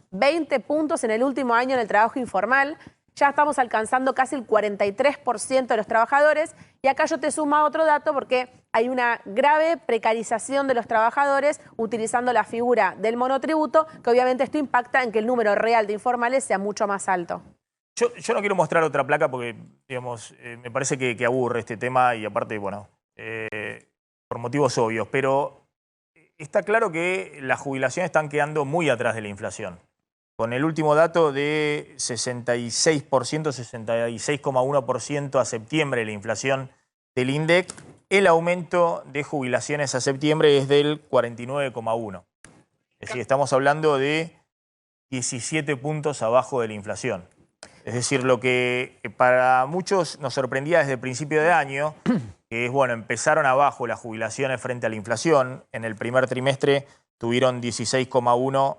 en el último año en el trabajo informal. Ya estamos alcanzando casi el 43% de los trabajadores y acá yo te sumo otro dato porque hay una grave precarización de los trabajadores utilizando la figura del monotributo, que obviamente esto impacta en que el número real de informales sea mucho más alto. Yo no quiero mostrar otra placa porque, digamos, me parece que aburre este tema y aparte, bueno, por motivos obvios, pero está claro que las jubilaciones están quedando muy atrás de la inflación. Con el último dato de 66%, 66,1% a septiembre, la inflación del INDEC, el aumento de jubilaciones a septiembre es del 49,1%. Es decir, estamos hablando de 17 puntos abajo de la inflación. Es decir, lo que para muchos nos sorprendía desde el principio de año, que es, bueno, empezaron abajo las jubilaciones frente a la inflación. En el primer trimestre tuvieron 16,1%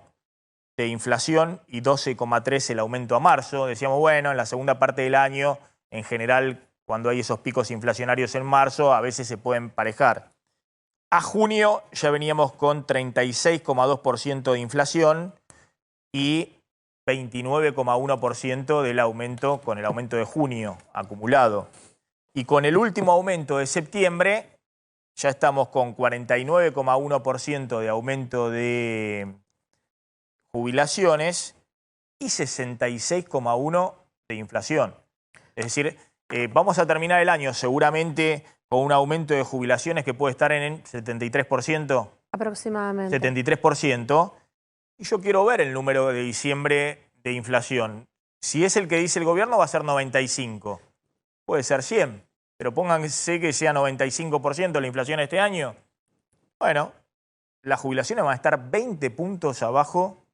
de inflación y 12,3% el aumento a marzo. Decíamos, bueno, en la segunda parte del año, en general, cuando hay esos picos inflacionarios en marzo, a veces se pueden parejar. A junio ya veníamos con 36,2% de inflación y 29,1% del aumento, con el aumento de junio acumulado. Y con el último aumento de septiembre, ya estamos con 49,1% de aumento de jubilaciones y 66,1% de inflación. Es decir, vamos a terminar el año seguramente con un aumento de jubilaciones que puede estar en 73%. Aproximadamente. 73%. Y yo quiero ver el número de diciembre de inflación. Si es el que dice el gobierno, va a ser 95%. Puede ser 100%, pero pónganse que sea 95% la inflación este año. Bueno, las jubilaciones van a estar 20 puntos abajo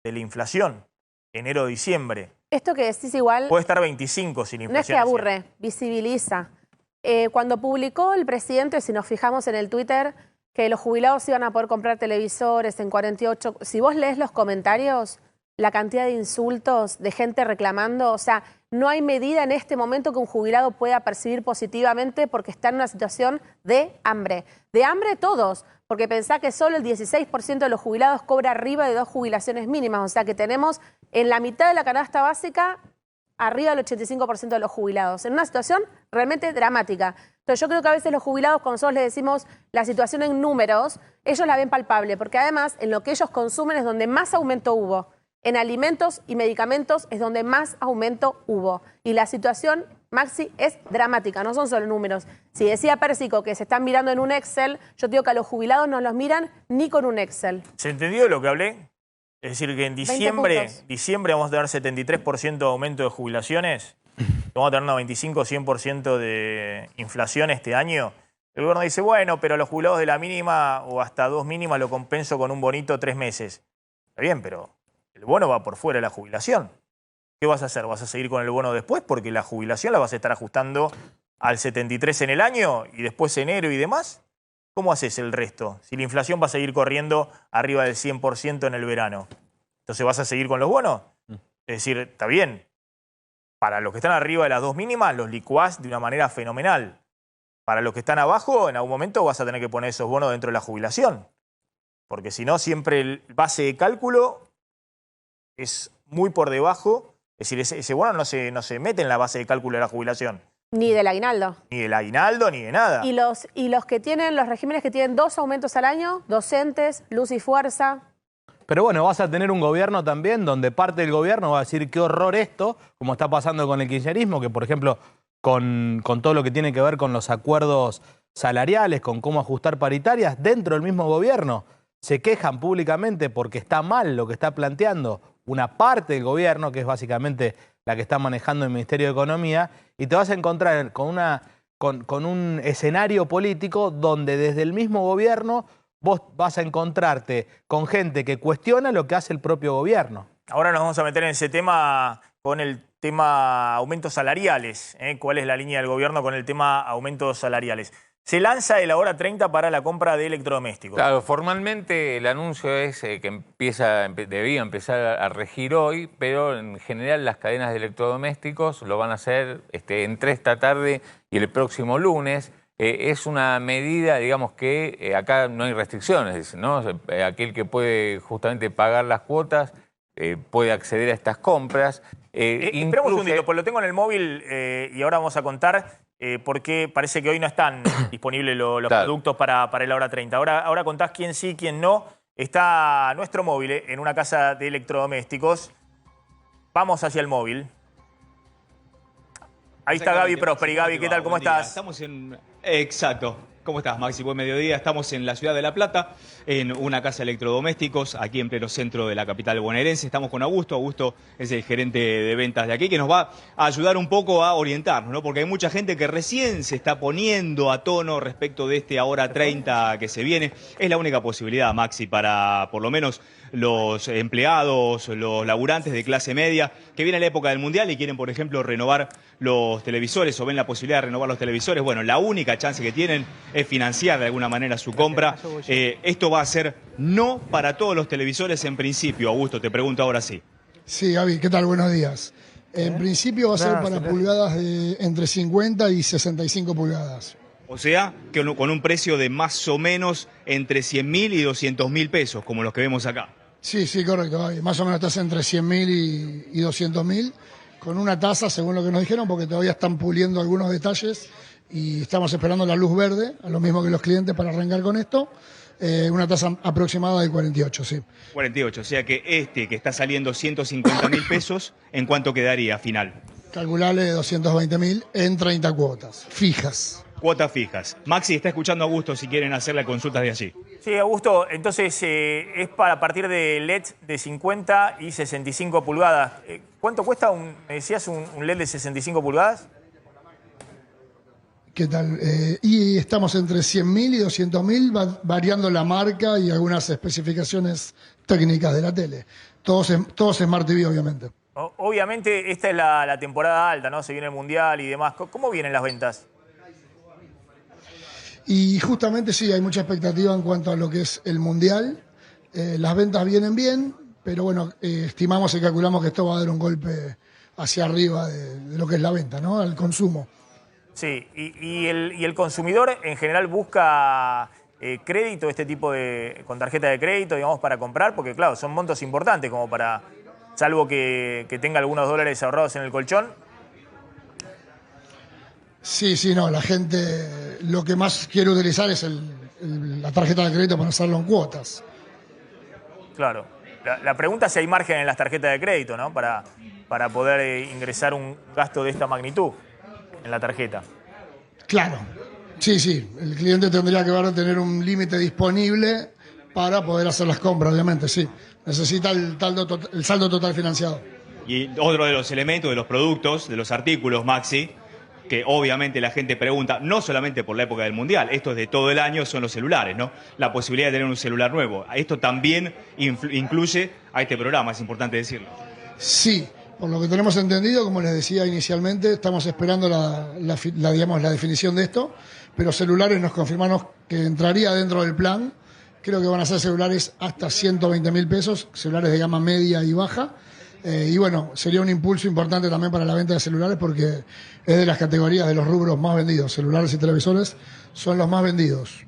de la inflación, enero-diciembre. Esto que decís igual... Puede estar 25 si la inflación... No es que aburre, visibiliza. Cuando publicó el presidente, si nos fijamos en el Twitter, que los jubilados iban a poder comprar televisores en 48... Si vos lees los comentarios, la cantidad de insultos, de gente reclamando, o sea, no hay medida en este momento que un jubilado pueda percibir positivamente porque está en una situación de hambre. De hambre todos, porque pensá que solo el 16% de los jubilados cobra arriba de 2 jubilaciones mínimas, o sea que tenemos en la mitad de la canasta básica arriba del 85% de los jubilados, en una situación realmente dramática. Entonces yo creo que a veces los jubilados, cuando nosotros les decimos la situación en números, ellos la ven palpable, porque además en lo que ellos consumen es donde más aumento hubo. En alimentos y medicamentos es donde más aumento hubo. Y la situación, Maxi, es dramática, no son solo números. Si decía Pérsico que se están mirando en un Excel, yo te digo que a los jubilados no los miran ni con un Excel. ¿Se entendió lo que hablé? Es decir, que en diciembre vamos a tener 73% de aumento de jubilaciones, vamos a tener 95-100% de inflación este año. El gobierno dice, bueno, pero los jubilados de la mínima o hasta 2 mínimas lo compenso con un bonito 3 meses. Está bien, pero el bono va por fuera de la jubilación. ¿Qué vas a hacer? ¿Vas a seguir con el bono después? Porque la jubilación la vas a estar ajustando al 73 en el año y después enero y demás. ¿Cómo haces el resto? Si la inflación va a seguir corriendo arriba del 100% en el verano. ¿Entonces vas a seguir con los bonos? Es decir, está bien. Para los que están arriba de las 2 mínimas, los licuás de una manera fenomenal. Para los que están abajo, en algún momento vas a tener que poner esos bonos dentro de la jubilación. Porque si no, siempre el base de cálculo es muy por debajo. Es decir, ese bono no se mete en la base de cálculo de la jubilación. Ni del aguinaldo. Ni del aguinaldo, ni de nada. Y los que tienen, los regímenes que tienen 2 aumentos al año, docentes, luz y fuerza. Pero bueno, vas a tener un gobierno también donde parte del gobierno va a decir qué horror esto, como está pasando con el kirchnerismo, que por ejemplo con todo lo que tiene que ver con los acuerdos salariales, con cómo ajustar paritarias, dentro del mismo gobierno se quejan públicamente porque está mal lo que está planteando una parte del gobierno, que es básicamente la que está manejando el Ministerio de Economía, y te vas a encontrar con un escenario político donde desde el mismo gobierno vos vas a encontrarte con gente que cuestiona lo que hace el propio gobierno. Ahora nos vamos a meter en ese tema con el tema aumentos salariales. ¿Cuál es la línea del gobierno con el tema aumentos salariales? Se lanza el Ahora 30 para la compra de electrodomésticos. Claro, formalmente el anuncio es que debía empezar a regir hoy, pero en general las cadenas de electrodomésticos lo van a hacer entre esta tarde y el próximo lunes. Es una medida, digamos que acá no hay restricciones, ¿no? Aquel que puede justamente pagar las cuotas puede acceder a estas compras. Esperamos un segundito, pues lo tengo en el móvil y ahora vamos a contar porque parece que hoy no están disponibles los productos para el Ahora 30. Ahora contás quién sí, quién no. Está nuestro móvil en una casa de electrodomésticos. Vamos hacia el móvil. Ahí está Gaby Prosperi. Gaby, ¿qué tal? ¿Cómo estás? Estamos en... Exacto. ¿Cómo estás, Maxi? Buen mediodía. Estamos en la ciudad de La Plata, en una casa de electrodomésticos, aquí en pleno centro de la capital bonaerense. Estamos con Augusto. Augusto es el gerente de ventas de aquí, que nos va a ayudar un poco a orientarnos, ¿no? Porque hay mucha gente que recién se está poniendo a tono respecto de este Ahora 30 que se viene. Es la única posibilidad, Maxi, para por lo menos los empleados, los laburantes de clase media, que viene la época del Mundial y quieren, por ejemplo, renovar los televisores o ven la posibilidad de renovar los televisores. Bueno, la única chance que tienen es financiar de alguna manera su compra. Esto va a ser no para todos los televisores en principio. Augusto, te pregunto ahora sí. Sí, Gaby, ¿qué tal? Buenos días. En principio va a ser para pulgadas de entre 50 y 65 pulgadas. O sea, que con un precio de más o menos entre 100.000 y 200.000 pesos, como los que vemos acá. Sí, sí, correcto, Gaby. Más o menos estás entre 100.000 y 200.000, con una tasa, según lo que nos dijeron, porque todavía están puliendo algunos detalles y estamos esperando la luz verde, a lo mismo que los clientes para arrancar con esto. Una tasa aproximada de 48, sí. 48, o sea que este que está saliendo 150.000 pesos, ¿en cuánto quedaría final? Calculale 220.000 en 30 cuotas, fijas. Cuotas fijas. Maxi, está escuchando a Augusto si quieren hacerle consultas de allí. Sí, Augusto, entonces es para partir de LED de 50 y 65 pulgadas. ¿Cuánto cuesta, me decías, un LED de 65 pulgadas? ¿Qué tal? Y estamos entre 100.000 y 200.000, variando la marca y algunas especificaciones técnicas de la tele. Todos Smart TV, obviamente. Obviamente esta es la temporada alta, ¿no? Se viene el Mundial y demás. ¿Cómo vienen las ventas? Y justamente sí, hay mucha expectativa en cuanto a lo que es el Mundial. Las ventas vienen bien, pero bueno, estimamos y calculamos que esto va a dar un golpe hacia arriba de lo que es la venta, ¿no? Al consumo. Sí, y el consumidor en general busca crédito, este tipo con tarjeta de crédito, digamos, para comprar, porque claro, son montos importantes como para, salvo que tenga algunos dólares ahorrados en el colchón. Sí, sí, no, la gente lo que más quiere utilizar es la tarjeta de crédito para hacerlo en cuotas. Claro. La pregunta es si hay margen en las tarjetas de crédito, ¿no? Para poder ingresar un gasto de esta magnitud en la tarjeta. Claro. Sí, sí, el cliente tendría que tener un límite disponible para poder hacer las compras, obviamente, sí. Necesita el saldo total financiado. Y otro de los elementos, de los productos, de los artículos, Maxi, que obviamente la gente pregunta, no solamente por la época del Mundial, esto es de todo el año, son los celulares, ¿no? La posibilidad de tener un celular nuevo. Esto también incluye a este programa, es importante decirlo. Sí, por lo que tenemos entendido, como les decía inicialmente, estamos esperando la definición de esto, pero celulares nos confirmaron que entraría dentro del plan. Creo que van a ser celulares hasta 120.000 pesos, celulares de gama media y baja. Y bueno, sería un impulso importante también para la venta de celulares porque es de las categorías de los rubros más vendidos. Celulares y televisores son los más vendidos.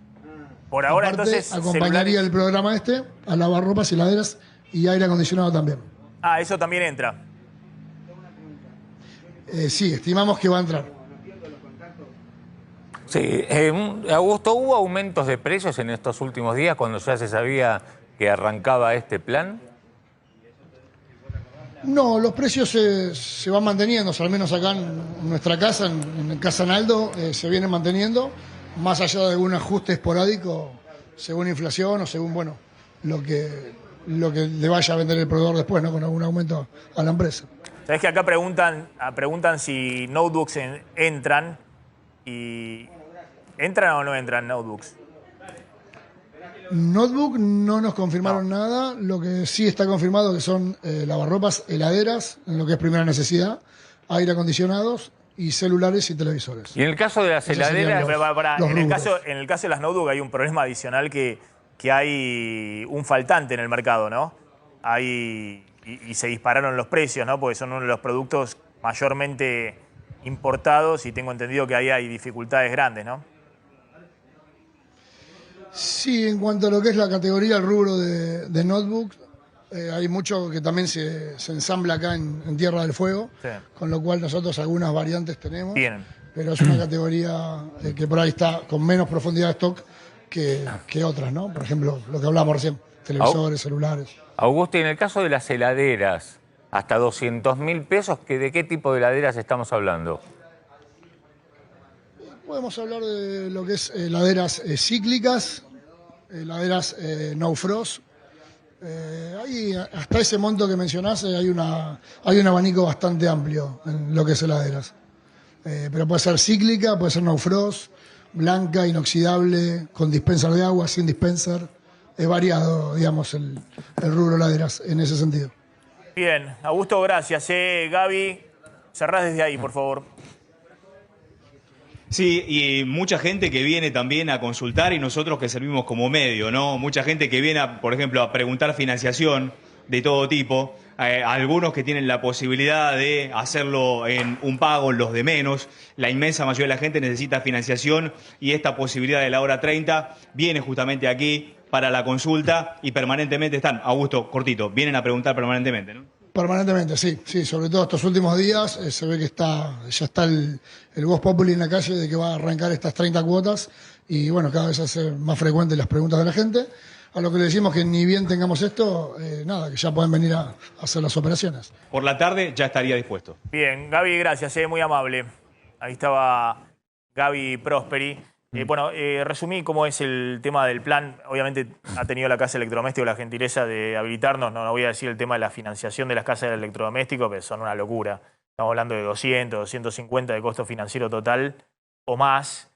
Por ahora, aparte, entonces, acompañaría el programa a lavarropas, heladeras y aire acondicionado también. Ah, eso también entra. Sí, estimamos que va a entrar. Sí, Augusto, ¿hubo aumentos de precios en estos últimos días cuando ya se sabía que arrancaba este plan? No, los precios se van manteniendo, al menos acá en nuestra casa, en Casa Naldo, se vienen manteniendo, más allá de algún ajuste esporádico, según inflación o según, bueno, lo que le vaya a vender el proveedor después, ¿no? Con algún aumento a la empresa. Sabés que acá preguntan si notebooks entran, y ¿entran o no entran notebooks? Notebook no nos confirmaron nada, lo que sí está confirmado que son lavarropas, heladeras, en lo que es primera necesidad, aire acondicionados y celulares y televisores. Y en el caso de las heladeras... En el caso de las notebooks hay un problema adicional que hay un faltante en el mercado, ¿no? Y se dispararon los precios, ¿no? Porque son uno de los productos mayormente importados y tengo entendido que ahí hay dificultades grandes, ¿no? Sí, en cuanto a lo que es la categoría, el rubro de notebooks, hay mucho que también se ensambla acá en Tierra del Fuego, sí. Con lo cual nosotros algunas variantes tenemos. Bien. Pero es una categoría que por ahí está con menos profundidad de stock que otras, ¿no? Por ejemplo, lo que hablábamos recién, televisores, celulares. Augusto, y en el caso de las heladeras, hasta 200.000 pesos, ¿de qué tipo de heladeras estamos hablando? Podemos hablar de lo que es laderas cíclicas, laderas no frost. Ahí, hasta ese monto que mencionás, hay un abanico bastante amplio en lo que es heladeras. Pero puede ser cíclica, puede ser no frost, blanca, inoxidable, con dispenser de agua, sin dispenser. Es variado, digamos, el rubro laderas en ese sentido. Bien, Augusto, gracias. Gaby, cerrás desde ahí, por favor. Sí, y mucha gente que viene también a consultar y nosotros que servimos como medio, ¿no? Mucha gente que viene, por ejemplo, a preguntar financiación de todo tipo. Algunos que tienen la posibilidad de hacerlo en un pago, los de menos. La inmensa mayoría de la gente necesita financiación y esta posibilidad de la hora 30 viene justamente aquí para la consulta y permanentemente están. Augusto, cortito, vienen a preguntar permanentemente, ¿no? Permanentemente, sí, sobre todo estos últimos días se ve que ya está el voz populi en la calle de que va a arrancar estas 30 cuotas y bueno, cada vez se hacen más frecuentes las preguntas de la gente, a lo que le decimos que ni bien tengamos esto, nada, que ya pueden venir a hacer las operaciones. Por la tarde ya estaría dispuesto. Bien, Gaby, gracias, muy amable. Ahí estaba Gaby Prosperi. Bueno, resumí cómo es el tema del plan. Obviamente ha tenido la Casa de Electrodomésticos la gentileza de habilitarnos. No voy a decir el tema de la financiación de las casas de electrodomésticos, pero son una locura. Estamos hablando de 200, 250 de costo financiero total o más.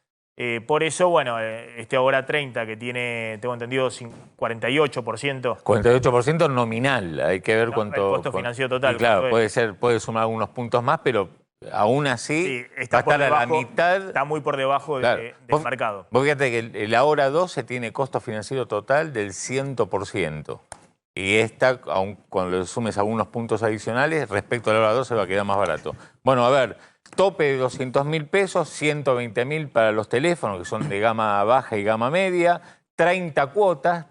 Por eso, bueno, este ahora 30 que tiene, tengo entendido, 48%. 48% nominal, hay que ver cuánto... El costo financiero total. Y claro, puede sumar algunos puntos más, pero... Aún así, está va a estar debajo, a la mitad. Está muy por debajo del mercado. Vos fíjate que el ahora 12 tiene costo financiero total del 100%. Y esta, aun cuando le sumes algunos puntos adicionales, respecto al ahora 12 va a quedar más barato. Bueno, a ver, tope de 200.000 pesos, 120.000 para los teléfonos, que son de gama baja y gama media, 30 cuotas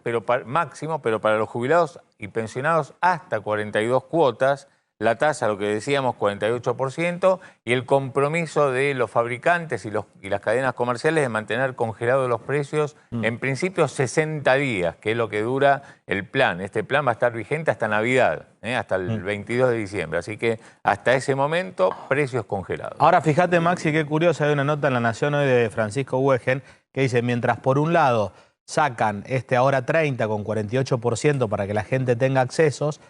máximo, pero para los jubilados y pensionados hasta 42 cuotas. La tasa, lo que decíamos, 48%, y el compromiso de los fabricantes y las cadenas comerciales de mantener congelados los precios en principio 60 días, que es lo que dura el plan. Este plan va a estar vigente hasta Navidad, hasta el 22 de diciembre. Así que hasta ese momento, precios congelados. Ahora fíjate, Maxi, qué curioso, hay una nota en La Nación hoy de Francisco Wegen que dice, mientras por un lado sacan este ahora 30 con 48% para que la gente tenga accesos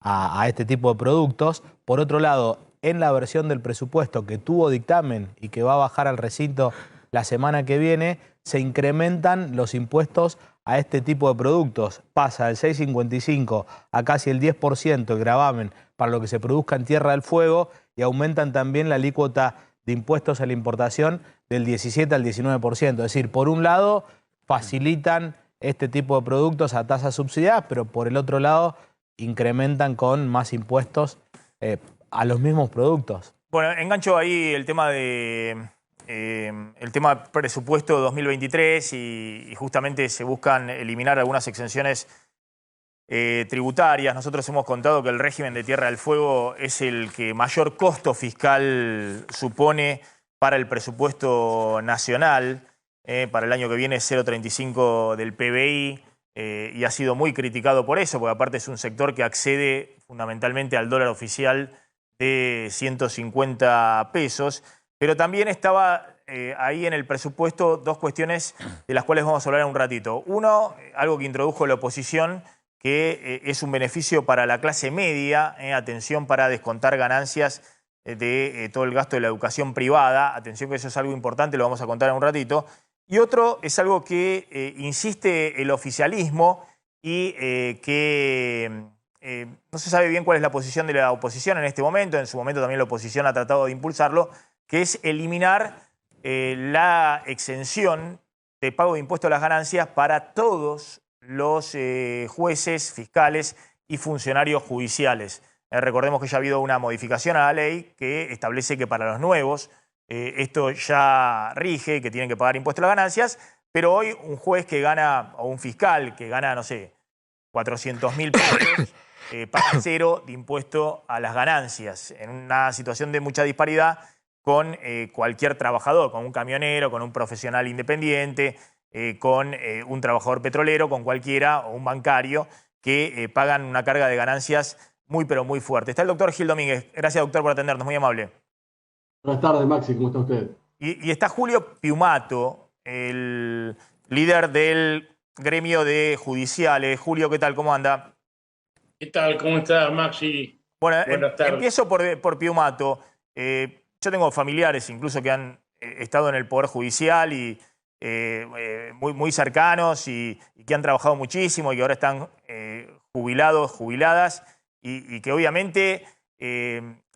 a este tipo de productos. Por otro lado, en la versión del presupuesto que tuvo dictamen y que va a bajar al recinto la semana que viene, se incrementan los impuestos a este tipo de productos. Pasa del 6,55 a casi el 10% el gravamen para lo que se produzca en Tierra del Fuego y aumentan también la alícuota de impuestos a la importación del 17 al 19%. Es decir, por un lado, facilitan este tipo de productos a tasas subsidiadas, pero por el otro lado incrementan con más impuestos a los mismos productos. Bueno, engancho ahí el tema presupuesto 2023 y justamente se buscan eliminar algunas exenciones tributarias. Nosotros hemos contado que el régimen de Tierra del Fuego es el que mayor costo fiscal supone para el presupuesto nacional. Para el año que viene 0,35 del PBI. Y ha sido muy criticado por eso, porque aparte es un sector que accede fundamentalmente al dólar oficial de 150 pesos. Pero también estaba ahí en el presupuesto dos cuestiones de las cuales vamos a hablar en un ratito. Uno, algo que introdujo la oposición, que es un beneficio para la clase media, atención para descontar ganancias de todo el gasto de la educación privada. Atención que eso es algo importante, lo vamos a contar en un ratito. Y otro es algo que insiste el oficialismo y que no se sabe bien cuál es la posición de la oposición en este momento. En su momento también la oposición ha tratado de impulsarlo, que es eliminar la exención de pago de impuestos a las ganancias para todos los jueces, fiscales y funcionarios judiciales. Recordemos que ya ha habido una modificación a la ley que establece que para los nuevos esto ya rige, que tienen que pagar impuestos a las ganancias, pero hoy un juez que gana, o un fiscal que gana, no sé, 400.000 pesos, paga cero de impuesto a las ganancias, en una situación de mucha disparidad con cualquier trabajador, con un camionero, con un profesional independiente, con un trabajador petrolero, con cualquiera, o un bancario, que pagan una carga de ganancias muy, pero muy fuerte. Está el doctor Gil Domínguez. Gracias, doctor, por atendernos. Muy amable. Buenas tardes, Maxi. ¿Cómo está usted? Y está Julio Piumato, el líder del gremio de judiciales. Julio, ¿qué tal? ¿Cómo anda? ¿Qué tal? ¿Cómo estás, Maxi? Bueno, Buenas tardes. empiezo por Piumato. Yo tengo familiares incluso que han estado en el Poder Judicial y muy cercanos y que han trabajado muchísimo y que ahora están jubilados, jubiladas y que obviamente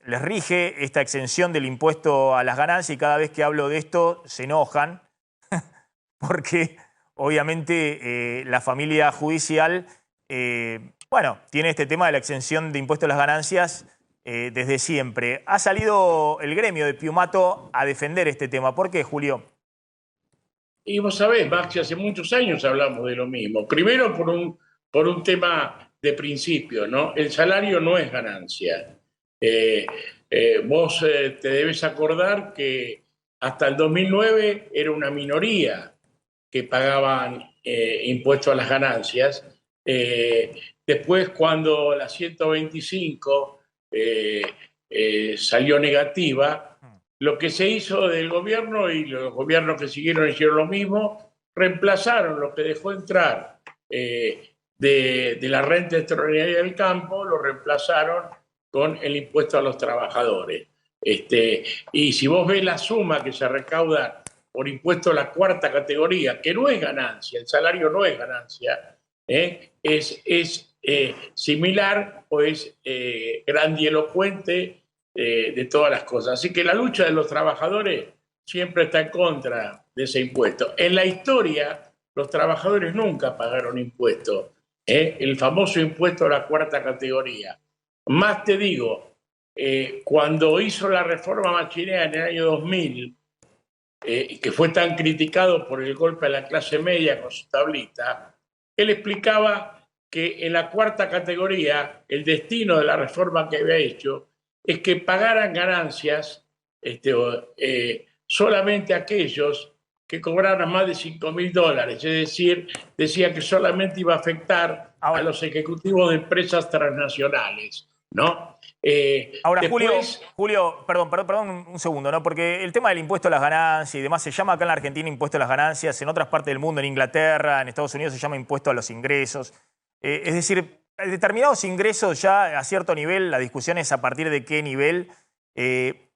les rige esta exención del impuesto a las ganancias y cada vez que hablo de esto se enojan porque obviamente la familia judicial tiene este tema de la exención de impuesto a las ganancias desde siempre. Ha salido el gremio de Piumato a defender este tema. ¿Por qué, Julio? Y vos sabés, Maxi, hace muchos años hablamos de lo mismo. Primero por un tema de principio, ¿no? El salario no es ganancia. Vos te debes acordar que hasta el 2009 era una minoría que pagaban impuestos a las ganancias. Después, cuando la 125 salió negativa, lo que se hizo del gobierno y los gobiernos que siguieron hicieron lo mismo, reemplazaron lo que dejó entrar de la renta extraordinaria del campo, lo reemplazaron con el impuesto a los trabajadores. Y si vos ves la suma que se recauda por impuesto a la cuarta categoría, que no es ganancia, el salario no es ganancia, es similar o es grandilocuente de todas las cosas. Así que la lucha de los trabajadores siempre está en contra de ese impuesto. En la historia, los trabajadores nunca pagaron impuestos, el famoso impuesto a la cuarta categoría. Más te digo, cuando hizo la reforma machinera en el año 2000, que fue tan criticado por el golpe a la clase media con su tablita, él explicaba que en la cuarta categoría el destino de la reforma que había hecho es que pagaran ganancias solamente aquellos que cobraran más de $5.000. Es decir, decía que solamente iba a afectar a los ejecutivos de empresas transnacionales, ¿no? Ahora, después... Julio, perdón un segundo, ¿no? Porque el tema del impuesto a las ganancias y demás se llama acá en la Argentina impuesto a las ganancias, en otras partes del mundo, en Inglaterra, en Estados Unidos se llama impuesto a los ingresos. Es decir, determinados ingresos ya a cierto nivel, la discusión es a partir de qué nivel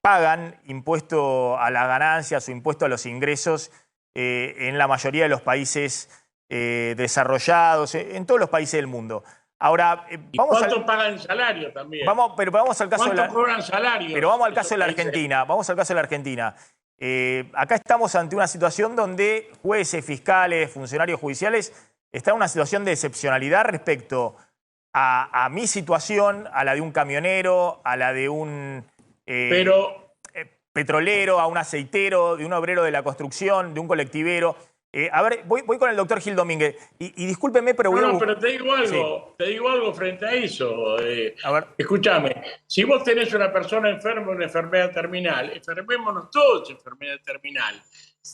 pagan impuesto a las ganancias o impuesto a los ingresos en la mayoría de los países desarrollados, en todos los países del mundo. Ahora, ¿cuánto pagan salario también? Pero vamos al caso ¿Cuánto cobran salario? Pero vamos al caso de la Argentina. Vamos al caso de la Argentina. Acá estamos ante una situación donde jueces, fiscales, funcionarios judiciales están en una situación de excepcionalidad respecto a mi situación, a la de un camionero, a la de un petrolero, a un aceitero, de un obrero de la construcción, de un colectivero. A ver, voy con el doctor Gil Domínguez. Y discúlpeme, pero voy a... pero te digo algo frente a eso. A ver. Escúchame, si vos tenés una persona enferma, una enfermedad terminal, enfermémonos todos enfermedad terminal.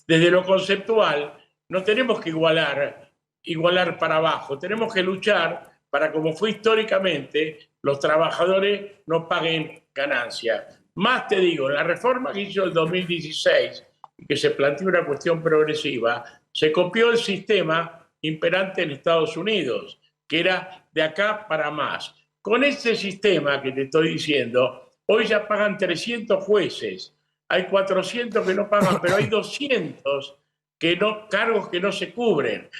Desde lo conceptual, no tenemos que igualar para abajo. Tenemos que luchar para, como fue históricamente, los trabajadores no paguen ganancias. Más te digo, la reforma que hizo el 2016, que se planteó una cuestión progresiva, se copió el sistema imperante en Estados Unidos, que era de acá para más. Con este sistema que te estoy diciendo, hoy ya pagan 300 jueces, hay 400 que no pagan, pero hay 200 cargos que no se cubren.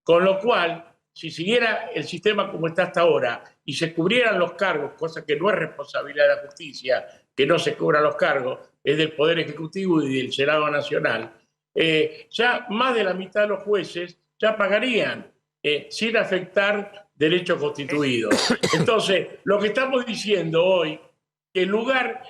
Con lo cual, si siguiera el sistema como está hasta ahora y se cubrieran los cargos, cosa que no es responsabilidad de la justicia, que no se cubran los cargos, es del Poder Ejecutivo y del Senado Nacional, ya más de la mitad de los jueces ya pagarían sin afectar derechos constituidos. Entonces, lo que estamos diciendo hoy, que en lugar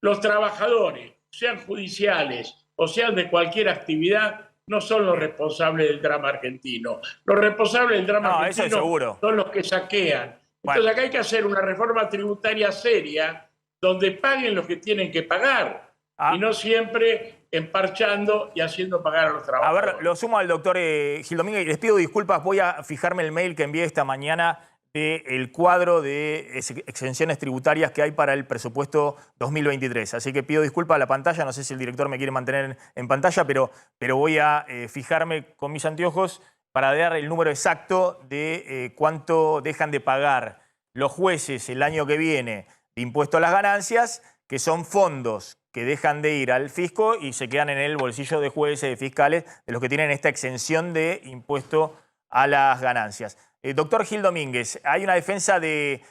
los trabajadores, sean judiciales o sean de cualquier actividad, no son los responsables del drama argentino. Los responsables del drama argentino son los que saquean. Entonces acá hay que hacer una reforma tributaria seria donde paguen los que tienen que pagar y no siempre emparchando y haciendo pagar a los trabajadores. A ver, lo sumo al doctor Gil Domínguez y les pido disculpas, voy a fijarme el mail que envié esta mañana del cuadro de exenciones tributarias que hay para el presupuesto 2023. Así que pido disculpas a la pantalla, no sé si el director me quiere mantener en pantalla, pero voy a fijarme con mis anteojos para dar el número exacto de cuánto dejan de pagar los jueces el año que viene de impuesto a las ganancias, que son fondos que dejan de ir al fisco y se quedan en el bolsillo de jueces, de fiscales, de los que tienen esta exención de impuesto a las ganancias. Doctor Gil Domínguez, hay una defensa de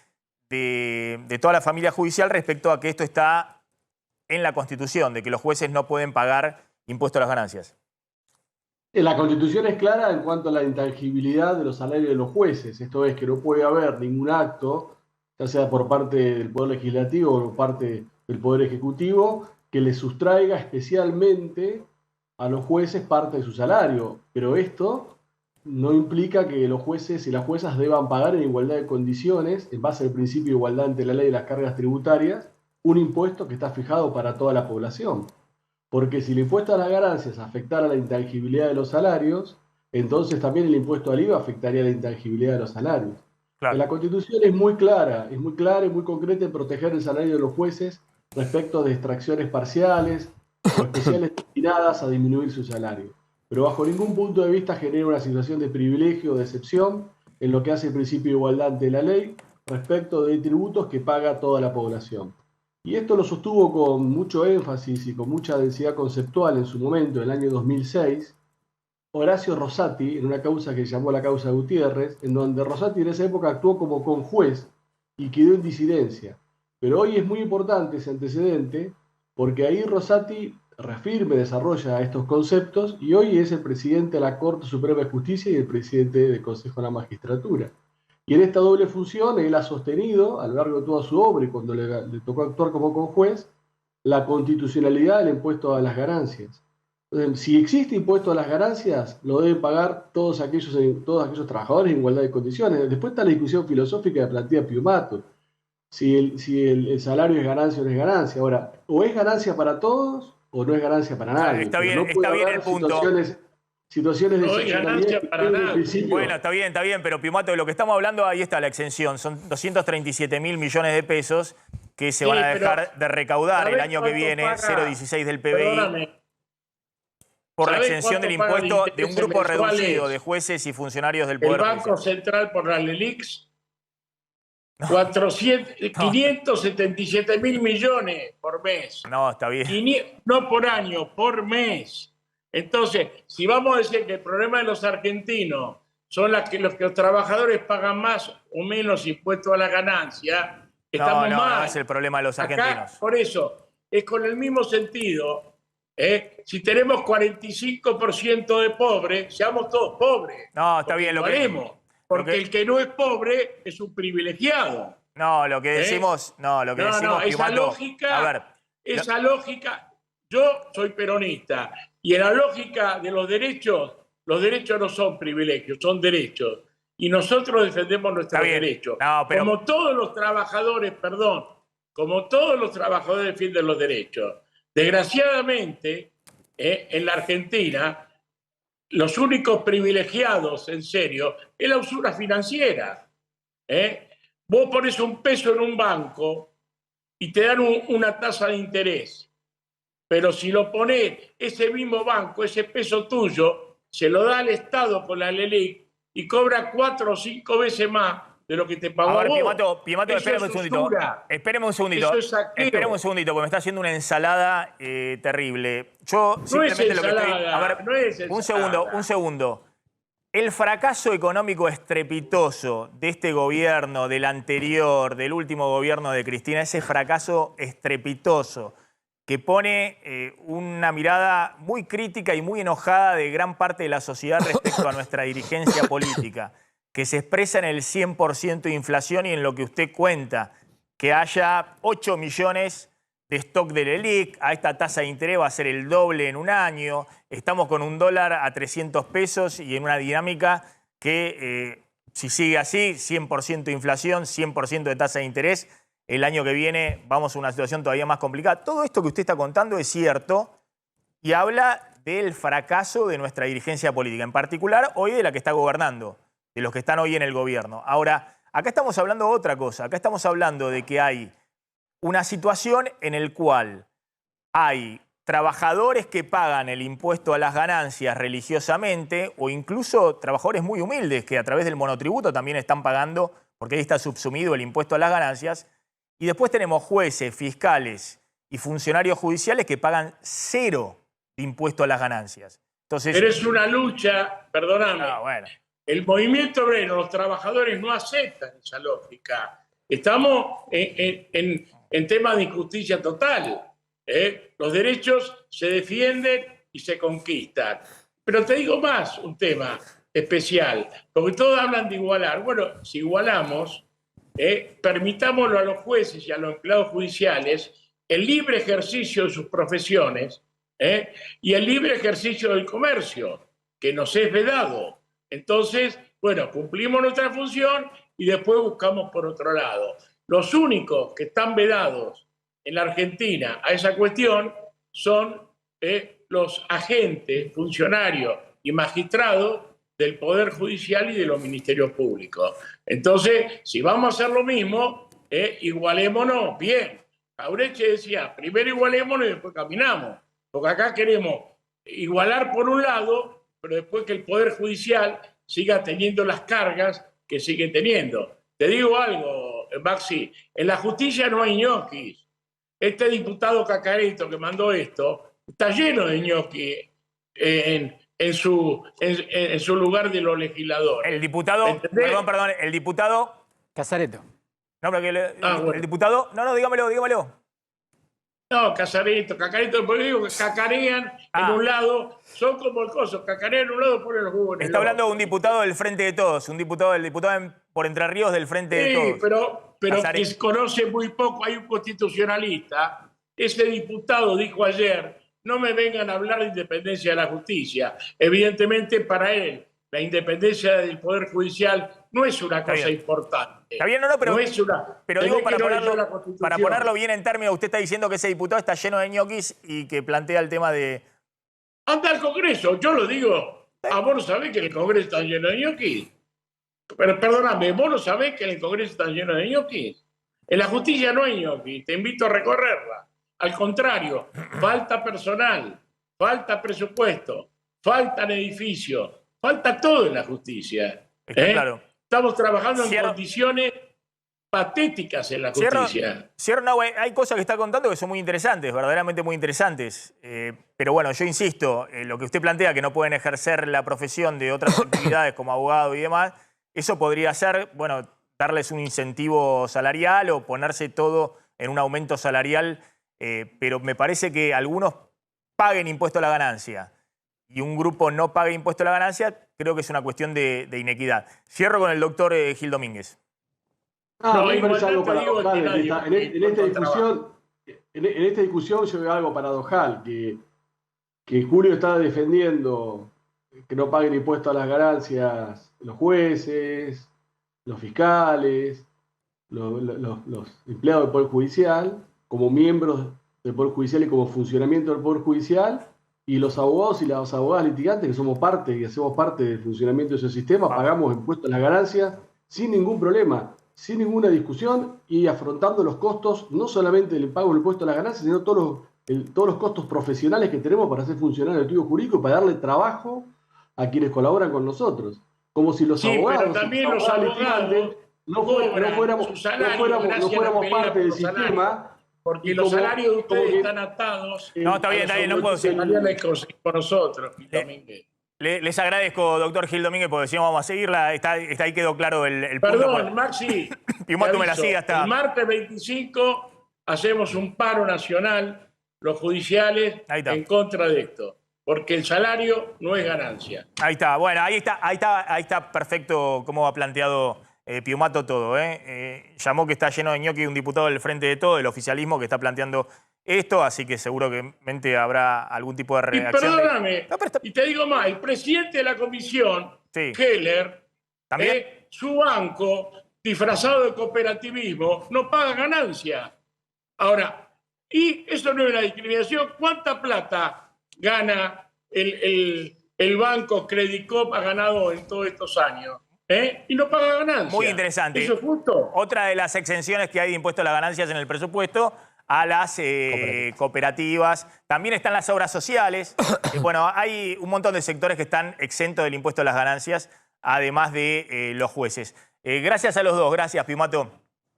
toda la familia judicial respecto a que esto está en la Constitución, de que los jueces no pueden pagar impuesto a las ganancias. La Constitución es clara en cuanto a la intangibilidad de los salarios de los jueces. Esto es que no puede haber ningún acto, ya sea por parte del Poder Legislativo o por parte del Poder Ejecutivo, que le sustraiga especialmente a los jueces parte de su salario. Pero esto no implica que los jueces y las juezas deban pagar en igualdad de condiciones, en base al principio de igualdad ante la ley de las cargas tributarias, un impuesto que está fijado para toda la población. Porque si el impuesto a las ganancias afectara la intangibilidad de los salarios, entonces también el impuesto al IVA afectaría la intangibilidad de los salarios. Claro. La Constitución es muy clara y muy concreta en proteger el salario de los jueces respecto de extracciones parciales o especiales destinadas a disminuir su salario. Pero bajo ningún punto de vista genera una situación de privilegio o de excepción en lo que hace el principio de igualdad ante la ley respecto de tributos que paga toda la población. Y esto lo sostuvo con mucho énfasis y con mucha densidad conceptual en su momento, en el año 2006, Horacio Rosati, en una causa que llamó la causa Gutiérrez, en donde Rosati en esa época actuó como conjuez y quedó en disidencia. Pero hoy es muy importante ese antecedente, porque ahí Rosati reafirma y desarrolla estos conceptos, y hoy es el presidente de la Corte Suprema de Justicia y el presidente del Consejo de la Magistratura. Y en esta doble función él ha sostenido, a lo largo de toda su obra y cuando le tocó actuar como conjuez, la constitucionalidad del impuesto a las ganancias. Entonces, si existe impuesto a las ganancias, lo deben pagar todos aquellos trabajadores en igualdad de condiciones. Después está la discusión filosófica que plantea Piumato. Si el salario es ganancia o no es ganancia. Ahora, o es ganancia para todos o no es ganancia para nadie. Está bien el punto. Situaciones de no hay ganancia para nada. Bueno, está bien, pero Piumato, de lo que estamos hablando, ahí está la exención. Son 237.000 millones de pesos que se van a dejar de recaudar el año que viene, 0,16 del PBI, Perdóname. por la exención del impuesto de un grupo reducido de jueces y funcionarios del Poder Judicial. El Banco Central por la LELIX, 577.000 millones por mes. No, está bien. No por año, por mes. Entonces, si vamos a decir que el problema de los argentinos son los que los trabajadores pagan más o menos impuestos a la ganancia, estamos mal. No es el problema de los argentinos. Acá, por eso, es con el mismo sentido. Si tenemos 45% de pobres, seamos todos pobres. No, está bien lo que haremos. Porque el que no es pobre es un privilegiado. No, lo que decimos, esa lógica, yo soy peronista, y en la lógica de los derechos no son privilegios, son derechos. Y nosotros defendemos nuestros derechos. No, pero... Como todos los trabajadores defienden los derechos. Desgraciadamente, en la Argentina, los únicos privilegiados, en serio, es la usura financiera. Vos pones un peso en un banco y te dan una tasa de interés. Pero si lo pones, ese mismo banco, ese peso tuyo, se lo da al Estado con la LELIC y cobra 4 o 5 veces más de lo que te pagó a vos. Piumato, espérame un segundito. Espérame un segundito, porque me está haciendo una ensalada terrible. Yo simplemente lo que estoy... Un segundo. El fracaso económico estrepitoso de este gobierno, del anterior, del último gobierno de Cristina, ese fracaso estrepitoso que pone una mirada muy crítica y muy enojada de gran parte de la sociedad respecto a nuestra dirigencia política, que se expresa en el 100% de inflación y en lo que usted cuenta, que haya 8 millones de stock de LELIC, a esta tasa de interés va a ser el doble en un año, estamos con un dólar a 300 pesos y en una dinámica que si sigue así, 100% de inflación, 100% de tasa de interés, el año que viene vamos a una situación todavía más complicada. Todo esto que usted está contando es cierto y habla del fracaso de nuestra dirigencia política, en particular hoy de la que está gobernando, de los que están hoy en el gobierno. Ahora, Acá estamos hablando de otra cosa. Acá estamos hablando de que hay una situación en la cual hay trabajadores que pagan el impuesto a las ganancias religiosamente o incluso trabajadores muy humildes que a través del monotributo también están pagando, porque ahí está subsumido el impuesto a las ganancias. Y después tenemos jueces, fiscales y funcionarios judiciales que pagan 0 de impuesto a las ganancias. Entonces, pero es una lucha, perdóname. Bueno. El movimiento obrero, los trabajadores no aceptan esa lógica. Estamos en temas de injusticia total. Los derechos se defienden y se conquistan. Pero te digo más, un tema especial, porque todos hablan de igualar. Bueno, si igualamos, permitámoslo a los jueces y a los empleados judiciales el libre ejercicio de sus profesiones y el libre ejercicio del comercio, que nos es vedado. Entonces, bueno, cumplimos nuestra función y después buscamos por otro lado. Los únicos que están vedados en la Argentina a esa cuestión son los agentes, funcionarios y magistrados del Poder Judicial y de los ministerios públicos. Entonces, si vamos a hacer lo mismo, igualémonos bien. Jauretche decía, primero igualémonos y después caminamos. Porque acá queremos igualar por un lado, pero después que el Poder Judicial siga teniendo las cargas que sigue teniendo. Te digo algo, Maxi, en la justicia no hay ñoquis. Este diputado Cacareto que mandó esto está lleno de ñoquis en su lugar de los legisladores. El diputado, perdón, el diputado... Casareto. No, pero que bueno. El diputado... No, dígamelo. No, Cacareto, porque digo que cacarean en un lado, son como el coso, cacarean en un lado, ponen los jugos en el Está hablando otro. de un diputado del Frente de Todos, el diputado por Entre Ríos del Frente de Todos. Sí, pero Casareto. que conoce muy poco, hay un constitucionalista, ese diputado dijo ayer, no me vengan a hablar de independencia de la justicia. Evidentemente para él, la independencia del Poder Judicial no es una cosa importante. Está bien, pero, no es una, pero digo, para para ponerlo bien en términos, usted está diciendo que ese diputado está lleno de ñoquis y que plantea el tema de... Anda al Congreso, yo lo digo. Vos no sabés que el Congreso está lleno de ñoquis. Pero perdóname, vos no sabés que el Congreso está lleno de ñoquis. En la justicia no hay ñoquis, te invito a recorrerla. Al contrario, falta personal, falta presupuesto, faltan edificios, falta todo en la justicia. Claro. Estamos trabajando en condiciones patéticas en la justicia. Cierro, hay cosas que está contando que son muy interesantes, verdaderamente muy interesantes. Pero bueno, yo insisto, lo que usted plantea, que no pueden ejercer la profesión de otras actividades como abogado y demás, eso podría ser, bueno, darles un incentivo salarial o ponerse todo en un aumento salarial, pero me parece que algunos paguen impuesto a la ganancia y un grupo no pague impuesto a la ganancia, creo que es una cuestión de inequidad. Cierro con el doctor Gil Domínguez. A mí me parece algo paradojal. En esta discusión yo veo algo paradojal, que Julio está defendiendo que no paguen impuesto a las ganancias los jueces, los fiscales, los empleados del Poder Judicial, como miembros del Poder Judicial y como funcionamiento del Poder Judicial, y los abogados y las abogadas litigantes que somos parte y hacemos parte del funcionamiento de ese sistema, pagamos impuestos a las ganancias sin ningún problema, sin ninguna discusión y afrontando los costos, no solamente del pago del impuesto a las ganancias, sino todos los costos profesionales que tenemos para hacer funcionar el estudio jurídico y para darle trabajo a quienes colaboran con nosotros. Como si los abogados, pero también los abogados no fuéramos parte del sistema. Porque los salarios de ustedes están atados. No, está bien, no puedo seguir. Con nosotros, Les agradezco, doctor Gil Domínguez, porque si no vamos a seguirla. Ahí quedó claro el punto. Perdón, Maxi. Piumato me la sigue hasta... El martes 25 hacemos un paro nacional, los judiciales, en contra de esto. Porque el salario no es ganancia. Ahí está, bueno, ahí está perfecto cómo ha planteado Piumato todo. Llamó que está lleno de ñoqui un diputado del Frente de Todo, del oficialismo, que está planteando esto, así que seguramente habrá algún tipo de reacción. Y perdóname, y te digo más, el presidente de la comisión, Heller, su banco, disfrazado de cooperativismo, no paga ganancia. Ahora, y eso no es una discriminación, ¿cuánta plata gana el banco Credicop ha ganado en todos estos años? y no paga ganancias. Muy interesante. ¿Eso es justo? Otra de las exenciones que hay de impuesto a las ganancias en el presupuesto a las cooperativas. También están las obras sociales. Bueno, hay un montón de sectores que están exentos del impuesto a las ganancias, además de los jueces. Gracias a los dos. Gracias, Piumato.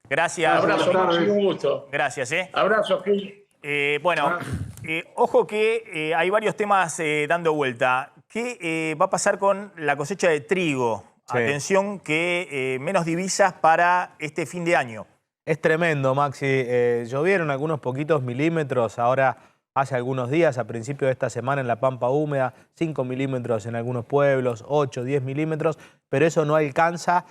Gracias. Abrazo, Maxi, un gusto. Gracias. Abrazo, Gil. Ojo que hay varios temas dando vuelta. ¿Qué va a pasar con la cosecha de trigo? Sí. Atención que menos divisas para este fin de año. Es tremendo, Maxi. Llovieron algunos poquitos milímetros ahora hace algunos días, a principio de esta semana en la Pampa Húmeda, 5 milímetros en algunos pueblos, 8, 10 milímetros, pero eso no alcanza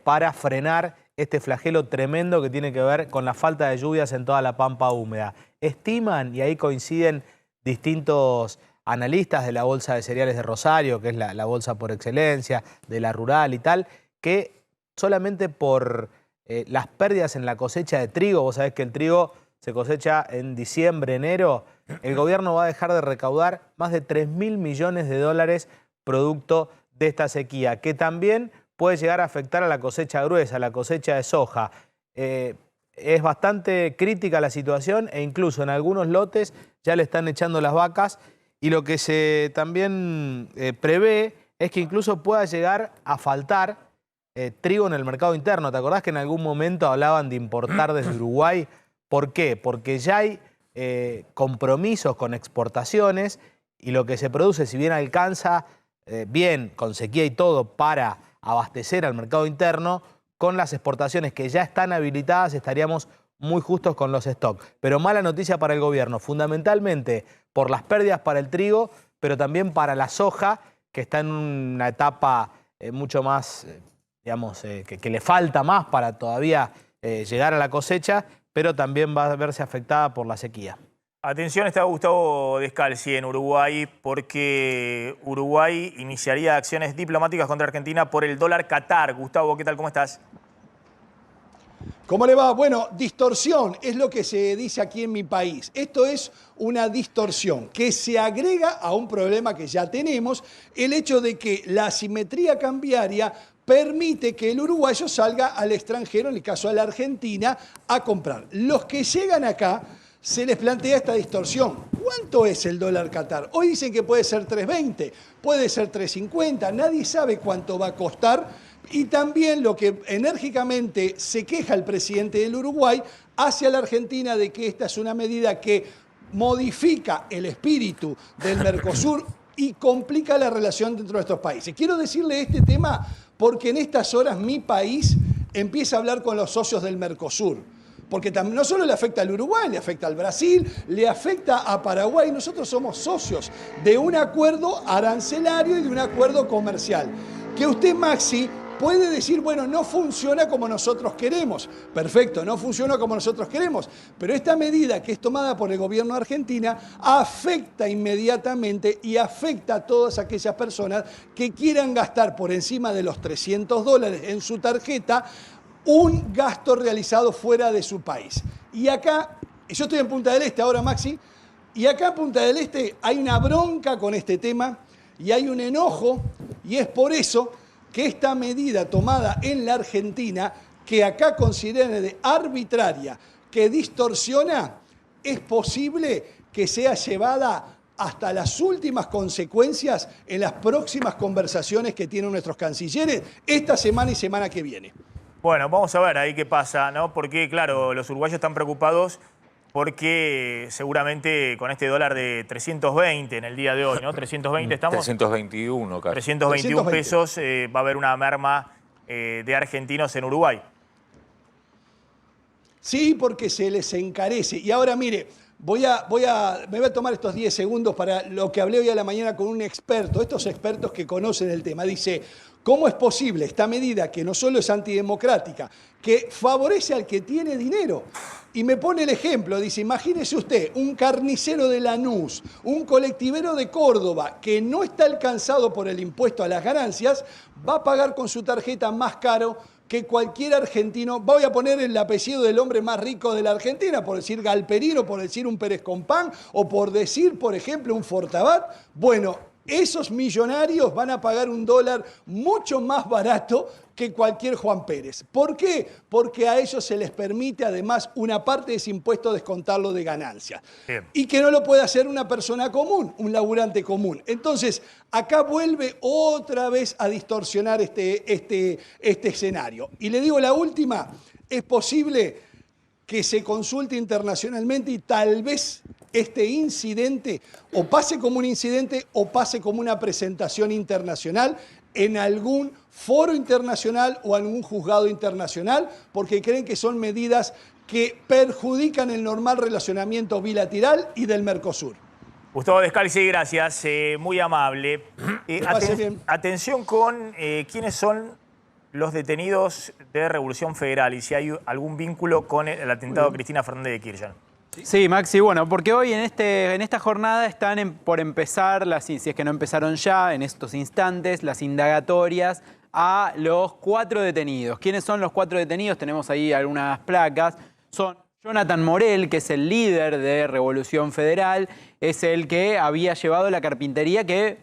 para frenar este flagelo tremendo que tiene que ver con la falta de lluvias en toda la Pampa Húmeda. Estiman, y ahí coinciden distintos analistas de la Bolsa de Cereales de Rosario, que es la bolsa por excelencia, de la rural y tal, que solamente por las pérdidas en la cosecha de trigo, vos sabés que el trigo se cosecha en diciembre, enero, el gobierno va a dejar de recaudar más de 3.000 millones de dólares producto de esta sequía, que también puede llegar a afectar a la cosecha gruesa, a la cosecha de soja. Es bastante crítica la situación e incluso en algunos lotes ya le están echando las vacas y lo que se también prevé es que incluso pueda llegar a faltar trigo en el mercado interno. ¿Te acordás que en algún momento hablaban de importar desde Uruguay? ¿Por qué? Porque ya hay compromisos con exportaciones y lo que se produce, si bien alcanza bien, con sequía y todo, para abastecer al mercado interno, con las exportaciones que ya están habilitadas estaríamos muy justos con los stocks. Pero mala noticia para el gobierno, fundamentalmente por las pérdidas para el trigo, pero también para la soja, que está en una etapa mucho más, que le falta más para todavía llegar a la cosecha, pero también va a verse afectada por la sequía. Atención, está Gustavo Descalzi en Uruguay porque Uruguay iniciaría acciones diplomáticas contra Argentina por el dólar Qatar. Gustavo, ¿qué tal? ¿Cómo estás? ¿Cómo le va? Bueno, distorsión es lo que se dice aquí en mi país. Esto es una distorsión que se agrega a un problema que ya tenemos, el hecho de que la asimetría cambiaria permite que el uruguayo salga al extranjero, en el caso de la Argentina, a comprar. Los que llegan acá se les plantea esta distorsión. ¿Cuánto es el dólar Qatar? Hoy dicen que puede ser 3.20, puede ser 3.50, nadie sabe cuánto va a costar. Y también lo que enérgicamente se queja el presidente del Uruguay hacia la Argentina de que esta es una medida que modifica el espíritu del Mercosur y complica la relación dentro de estos países. Quiero decirle este tema porque en estas horas mi país empieza a hablar con los socios del Mercosur. Porque no solo le afecta al Uruguay, le afecta al Brasil, le afecta a Paraguay. Nosotros somos socios de un acuerdo arancelario y de un acuerdo comercial. Que usted, Maxi, puede decir, bueno, no funciona como nosotros queremos. Perfecto, no funciona como nosotros queremos. Pero esta medida que es tomada por el gobierno de Argentina afecta inmediatamente y afecta a todas aquellas personas que quieran gastar por encima de los $300 en su tarjeta un gasto realizado fuera de su país. Y acá, yo estoy en Punta del Este ahora, Maxi, y acá en Punta del Este hay una bronca con este tema y hay un enojo, y es por eso que esta medida tomada en la Argentina, que acá consideran de arbitraria, que distorsiona, es posible que sea llevada hasta las últimas consecuencias en las próximas conversaciones que tienen nuestros cancilleres esta semana y semana que viene. Bueno, vamos a ver ahí qué pasa, ¿no? Porque, claro, los uruguayos están preocupados porque seguramente con este dólar de 320 en el día de hoy, ¿no? 320 estamos. 321, casi. 321 pesos va a haber una merma de argentinos en Uruguay. Sí, porque se les encarece. Y ahora, mire, me voy a tomar estos 10 segundos para lo que hablé hoy a la mañana con un experto, estos expertos que conocen el tema. Dice, ¿cómo es posible esta medida que no solo es antidemocrática, que favorece al que tiene dinero? Y me pone el ejemplo, dice, imagínese usted, un carnicero de Lanús, un colectivero de Córdoba que no está alcanzado por el impuesto a las ganancias, va a pagar con su tarjeta más caro que cualquier argentino. Voy a poner el apellido del hombre más rico de la Argentina, por decir Galperino, por decir un Pérez Compán, o por decir, por ejemplo, un Fortabat. Bueno, Esos millonarios van a pagar un dólar mucho más barato que cualquier Juan Pérez. ¿Por qué? Porque a ellos se les permite además una parte de ese impuesto descontarlo de ganancias. Bien. Y que no lo puede hacer una persona común, un laburante común. Entonces, acá vuelve otra vez a distorsionar este escenario. Y le digo la última, es posible que se consulte internacionalmente y tal vez este incidente o pase como un incidente o pase como una presentación internacional en algún foro internacional o algún juzgado internacional, porque creen que son medidas que perjudican el normal relacionamiento bilateral y del Mercosur. Gustavo Descalzi, gracias, muy amable. Atención con quiénes son los detenidos de Revolución Federal y si hay algún vínculo con el atentado de Cristina Fernández de Kirchner. Sí, Maxi, bueno, porque hoy en esta jornada están por empezar, si es que no empezaron ya, en estos instantes, las indagatorias a los 4 detenidos. ¿Quiénes son los 4 detenidos? Tenemos ahí algunas placas. Son Jonathan Morel, que es el líder de Revolución Federal, es el que había llevado la carpintería que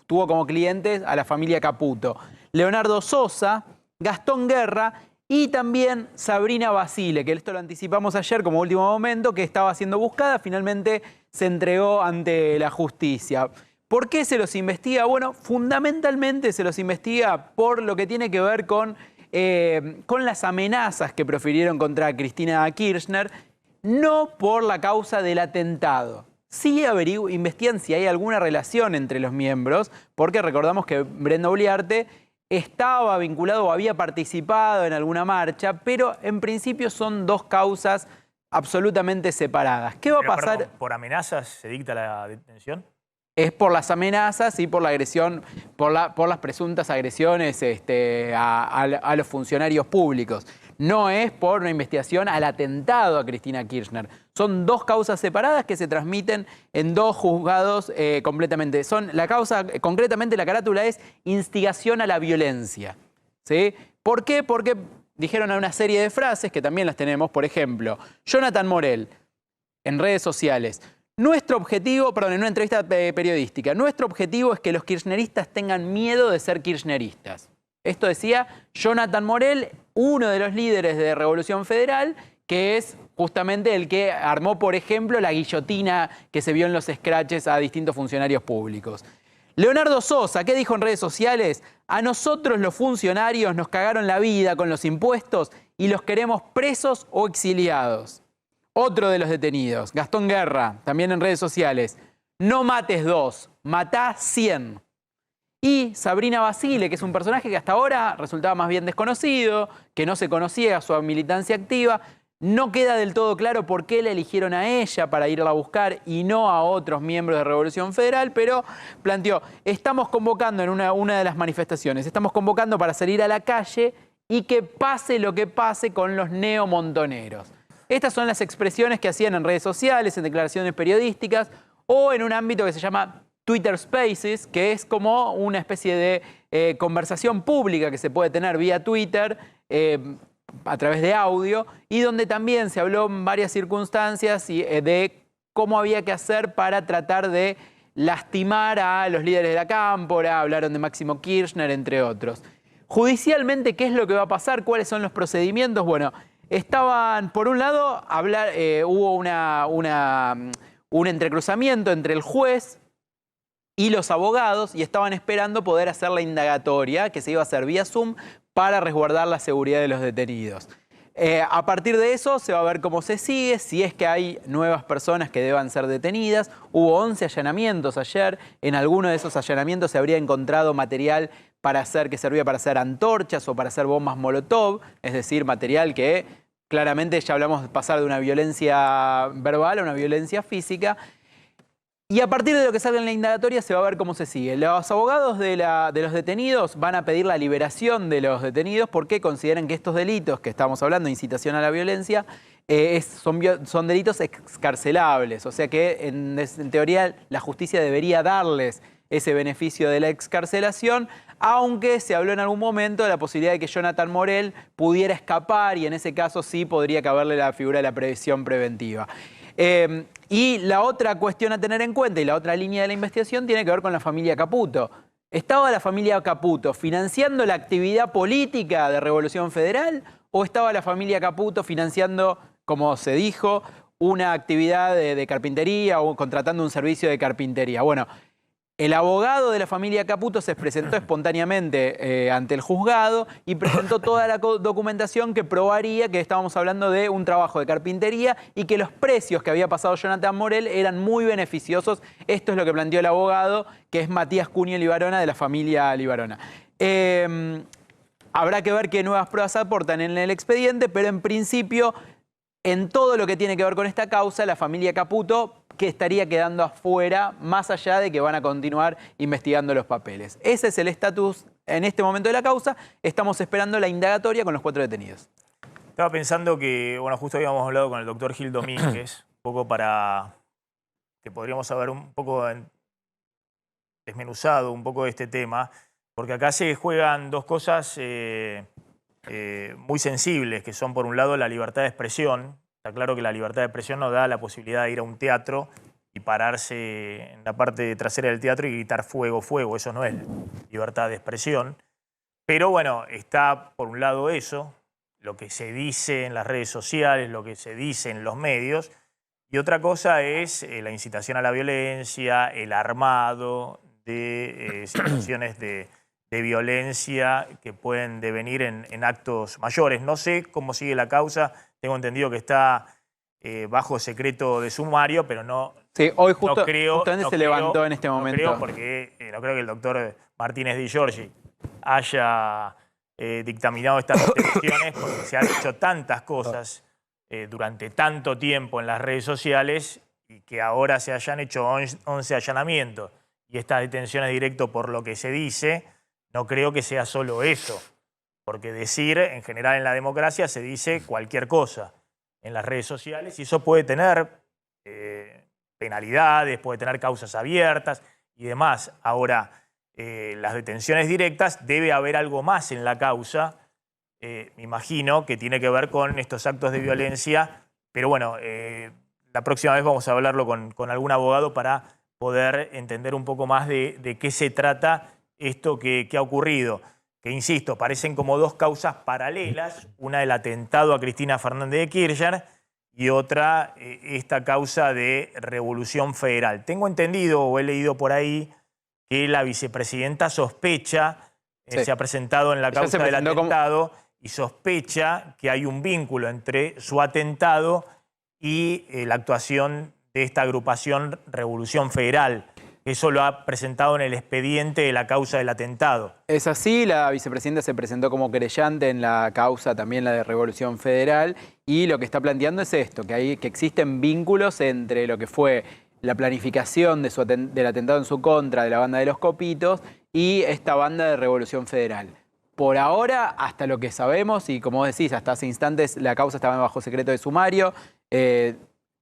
tuvo como clientes a la familia Caputo. Leonardo Sosa, Gastón Guerra y también Sabrina Basile, que esto lo anticipamos ayer como último momento, que estaba siendo buscada, finalmente se entregó ante la justicia. ¿Por qué se los investiga? Bueno, fundamentalmente se los investiga por lo que tiene que ver con las amenazas que profirieron contra Cristina Kirchner, no por la causa del atentado. Sí investigan si hay alguna relación entre los miembros, porque recordamos que Brenda Uliarte estaba vinculado o había participado en alguna marcha, pero en principio son 2 causas absolutamente separadas. ¿Qué va a pasar? Perdón, ¿por amenazas se dicta la detención? Es por las amenazas y por la agresión, por las presuntas agresiones a los funcionarios públicos. No es por una investigación al atentado a Cristina Kirchner. Son 2 causas separadas que se transmiten en 2 juzgados completamente. Concretamente la carátula es instigación a la violencia. ¿Sí? ¿Por qué? Porque dijeron una serie de frases que también las tenemos. Por ejemplo, Jonathan Morel, en redes sociales. Nuestro objetivo, perdón, en una entrevista periodística, nuestro objetivo es que los kirchneristas tengan miedo de ser kirchneristas. Esto decía Jonathan Morel, uno de los líderes de Revolución Federal, que es justamente el que armó, por ejemplo, la guillotina que se vio en los scratches a distintos funcionarios públicos. Leonardo Sosa, ¿qué dijo en redes sociales? A nosotros los funcionarios nos cagaron la vida con los impuestos y los queremos presos o exiliados. Otro de los detenidos, Gastón Guerra, también en redes sociales. No mates 2, matá 100. Y Sabrina Basile, que es un personaje que hasta ahora resultaba más bien desconocido, que no se conocía su militancia activa. No queda del todo claro por qué la eligieron a ella para irla a buscar y no a otros miembros de Revolución Federal, pero planteó, estamos convocando en una de las manifestaciones, estamos convocando para salir a la calle y que pase lo que pase con los neomontoneros. Estas son las expresiones que hacían en redes sociales, en declaraciones periodísticas o en un ámbito que se llama Twitter Spaces, que es como una especie de conversación pública que se puede tener vía Twitter a través de audio y donde también se habló en varias circunstancias de cómo había que hacer para tratar de lastimar a los líderes de la cámpora, hablaron de Máximo Kirchner, entre otros. Judicialmente, ¿qué es lo que va a pasar? ¿Cuáles son los procedimientos? Bueno, estaban, por un lado, hubo un entrecruzamiento entre el juez y los abogados y estaban esperando poder hacer la indagatoria que se iba a hacer vía Zoom para resguardar la seguridad de los detenidos. A partir de eso se va a ver cómo se sigue, si es que hay nuevas personas que deban ser detenidas. Hubo 11 allanamientos ayer. En alguno de esos allanamientos se habría encontrado material que servía para hacer antorchas o para hacer bombas Molotov, es decir, material que claramente ya hablamos de pasar de una violencia verbal a una violencia física. Y a partir de lo que salga en la indagatoria se va a ver cómo se sigue. Los abogados de los detenidos van a pedir la liberación de los detenidos porque consideran que estos delitos que estamos hablando, incitación a la violencia, son delitos excarcelables. O sea que en teoría la justicia debería darles ese beneficio de la excarcelación, aunque se habló en algún momento de la posibilidad de que Jonathan Morel pudiera escapar y en ese caso sí podría caberle la figura de la previsión preventiva. Y la otra cuestión a tener en cuenta y la otra línea de la investigación tiene que ver con la familia Caputo. ¿Estaba la familia Caputo financiando la actividad política de Revolución Federal o estaba la familia Caputo financiando, como se dijo, una actividad de carpintería o contratando un servicio de carpintería? Bueno, el abogado de la familia Caputo se presentó espontáneamente ante el juzgado y presentó toda la documentación que probaría que estábamos hablando de un trabajo de carpintería y que los precios que había pasado Jonathan Morel eran muy beneficiosos. Esto es lo que planteó el abogado, que es Matías Cunio Libarona, de la familia Libarona. Habrá que ver qué nuevas pruebas aportan en el expediente, pero en principio, en todo lo que tiene que ver con esta causa, la familia Caputo que estaría quedando afuera, más allá de que van a continuar investigando los papeles. Ese es el estatus en este momento de la causa. Estamos esperando la indagatoria con los 4 detenidos. Estaba pensando que, bueno, justo habíamos hablado con el doctor Gil Domínguez, un poco para que podríamos saber un poco desmenuzado un poco de este tema, porque acá se juegan dos cosas muy sensibles, que son por un lado la libertad de expresión. Está claro que la libertad de expresión nos da la posibilidad de ir a un teatro y pararse en la parte trasera del teatro y gritar fuego, fuego. Eso no es libertad de expresión. Pero bueno, está por un lado eso, lo que se dice en las redes sociales, lo que se dice en los medios. Y otra cosa es la incitación a la violencia, el armado de situaciones de violencia que pueden devenir en actos mayores. No sé cómo sigue la causa. Tengo entendido que está bajo secreto de sumario, pero no, sí, hoy justo, no creo... justamente no se creo, levantó en este momento. No creo porque no creo que el doctor Martínez Di Giorgi haya dictaminado estas detenciones, porque se han hecho tantas cosas durante tanto tiempo en las redes sociales y que ahora se hayan hecho 11 allanamientos y estas detenciones directo por lo que se dice, no creo que sea solo eso. Porque decir, en general en la democracia, se dice cualquier cosa en las redes sociales y eso puede tener penalidades, puede tener causas abiertas y demás. Ahora, las detenciones directas, debe haber algo más en la causa, me imagino, que tiene que ver con estos actos de violencia. Pero bueno, la próxima vez vamos a hablarlo con algún abogado para poder entender un poco más de qué se trata esto que ha ocurrido. Que, insisto, parecen como dos causas paralelas, una del atentado a Cristina Fernández de Kirchner y otra esta causa de Revolución Federal. Tengo entendido o he leído por ahí que la vicepresidenta sospecha, Sí. se ha presentado en la Ella causa del atentado y sospecha que hay un vínculo entre su atentado y la actuación de esta agrupación Revolución Federal. Eso lo ha presentado en el expediente de la causa del atentado. Es así, la vicepresidenta se presentó como querellante en la causa, también la de Revolución Federal, y lo que está planteando es esto, que existen vínculos entre lo que fue la planificación del atentado en su contra de la banda de los Copitos y esta banda de Revolución Federal. Por ahora, hasta lo que sabemos, y como decís, hasta hace instantes la causa estaba bajo secreto de sumario,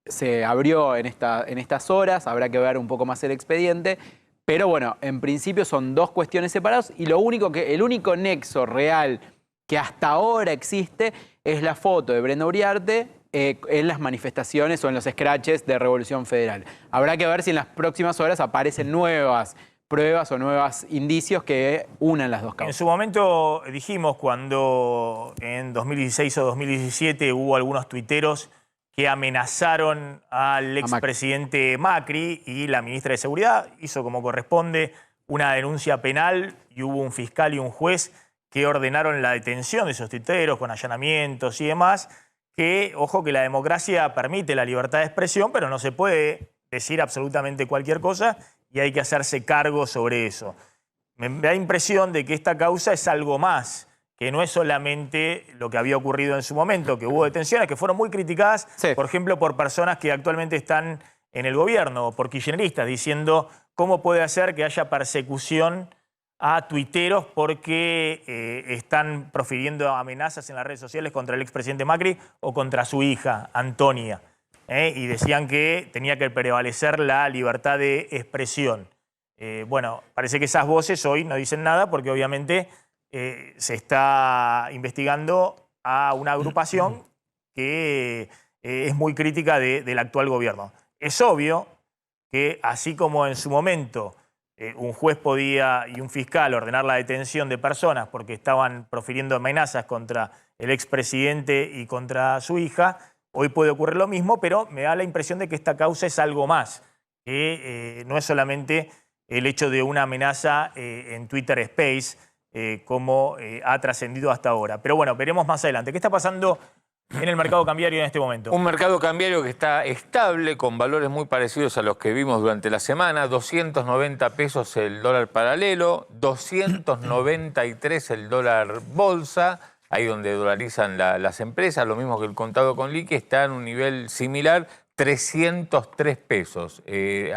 se abrió en estas horas, habrá que ver un poco más el expediente, pero bueno, en principio son dos cuestiones separadas y el único nexo real que hasta ahora existe es la foto de Brenda Uriarte en las manifestaciones o en los scratches de Revolución Federal. Habrá que ver si en las próximas horas aparecen nuevas pruebas o nuevos indicios que unan las dos causas. En su momento dijimos, cuando en 2016 o 2017 hubo algunos tuiteros que amenazaron al expresidente Macri y la ministra de Seguridad hizo como corresponde una denuncia penal y hubo un fiscal y un juez que ordenaron la detención de esos tuiteros con allanamientos y demás, que, ojo, que la democracia permite la libertad de expresión, pero no se puede decir absolutamente cualquier cosa y hay que hacerse cargo sobre eso. Me da impresión de que esta causa es algo más, que no es solamente lo que había ocurrido en su momento, que hubo detenciones que fueron muy criticadas, sí, por ejemplo, por personas que actualmente están en el gobierno, por kirchneristas, diciendo cómo puede ser que haya persecución a tuiteros porque están profiriendo amenazas en las redes sociales contra el expresidente Macri o contra su hija, Antonia. Y decían que tenía que prevalecer la libertad de expresión. Bueno, parece que esas voces hoy no dicen nada porque obviamente se está investigando a una agrupación que es muy crítica del actual gobierno. Es obvio que así como en su momento un juez podía y un fiscal ordenar la detención de personas porque estaban profiriendo amenazas contra el expresidente y contra su hija, hoy puede ocurrir lo mismo, pero me da la impresión de que esta causa es algo más, que no es solamente el hecho de una amenaza en Twitter Space, como ha trascendido hasta ahora. Pero bueno, veremos más adelante. ¿Qué está pasando en el mercado cambiario en este momento? Un mercado cambiario que está estable, con valores muy parecidos a los que vimos durante la semana. 290 pesos el dólar paralelo, 293 el dólar bolsa, ahí donde dolarizan las empresas, lo mismo que el contado con liqui, está en un nivel similar, 303 pesos.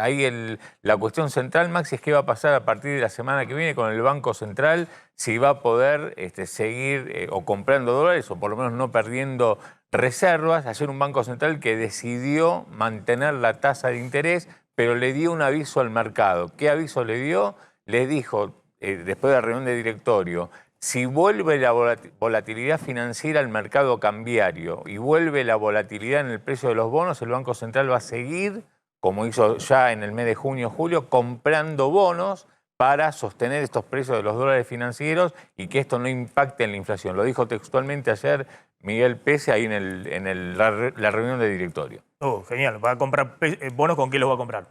Ahí la cuestión central, Maxi, es qué va a pasar a partir de la semana que viene con el Banco Central, si va a poder seguir o comprando dólares o por lo menos no perdiendo reservas. Ayer un Banco Central que decidió mantener la tasa de interés, pero le dio un aviso al mercado. ¿Qué aviso le dio? Le dijo, después de la reunión de directorio, si vuelve la volatilidad financiera al mercado cambiario y vuelve la volatilidad en el precio de los bonos, el Banco Central va a seguir, como hizo ya en el mes de junio-julio, comprando bonos para sostener estos precios de los dólares financieros y que esto no impacte en la inflación. Lo dijo textualmente ayer Miguel Pese ahí en la reunión de directorio. Oh, genial. ¿Va a comprar bonos? ¿Con qué los va a comprar?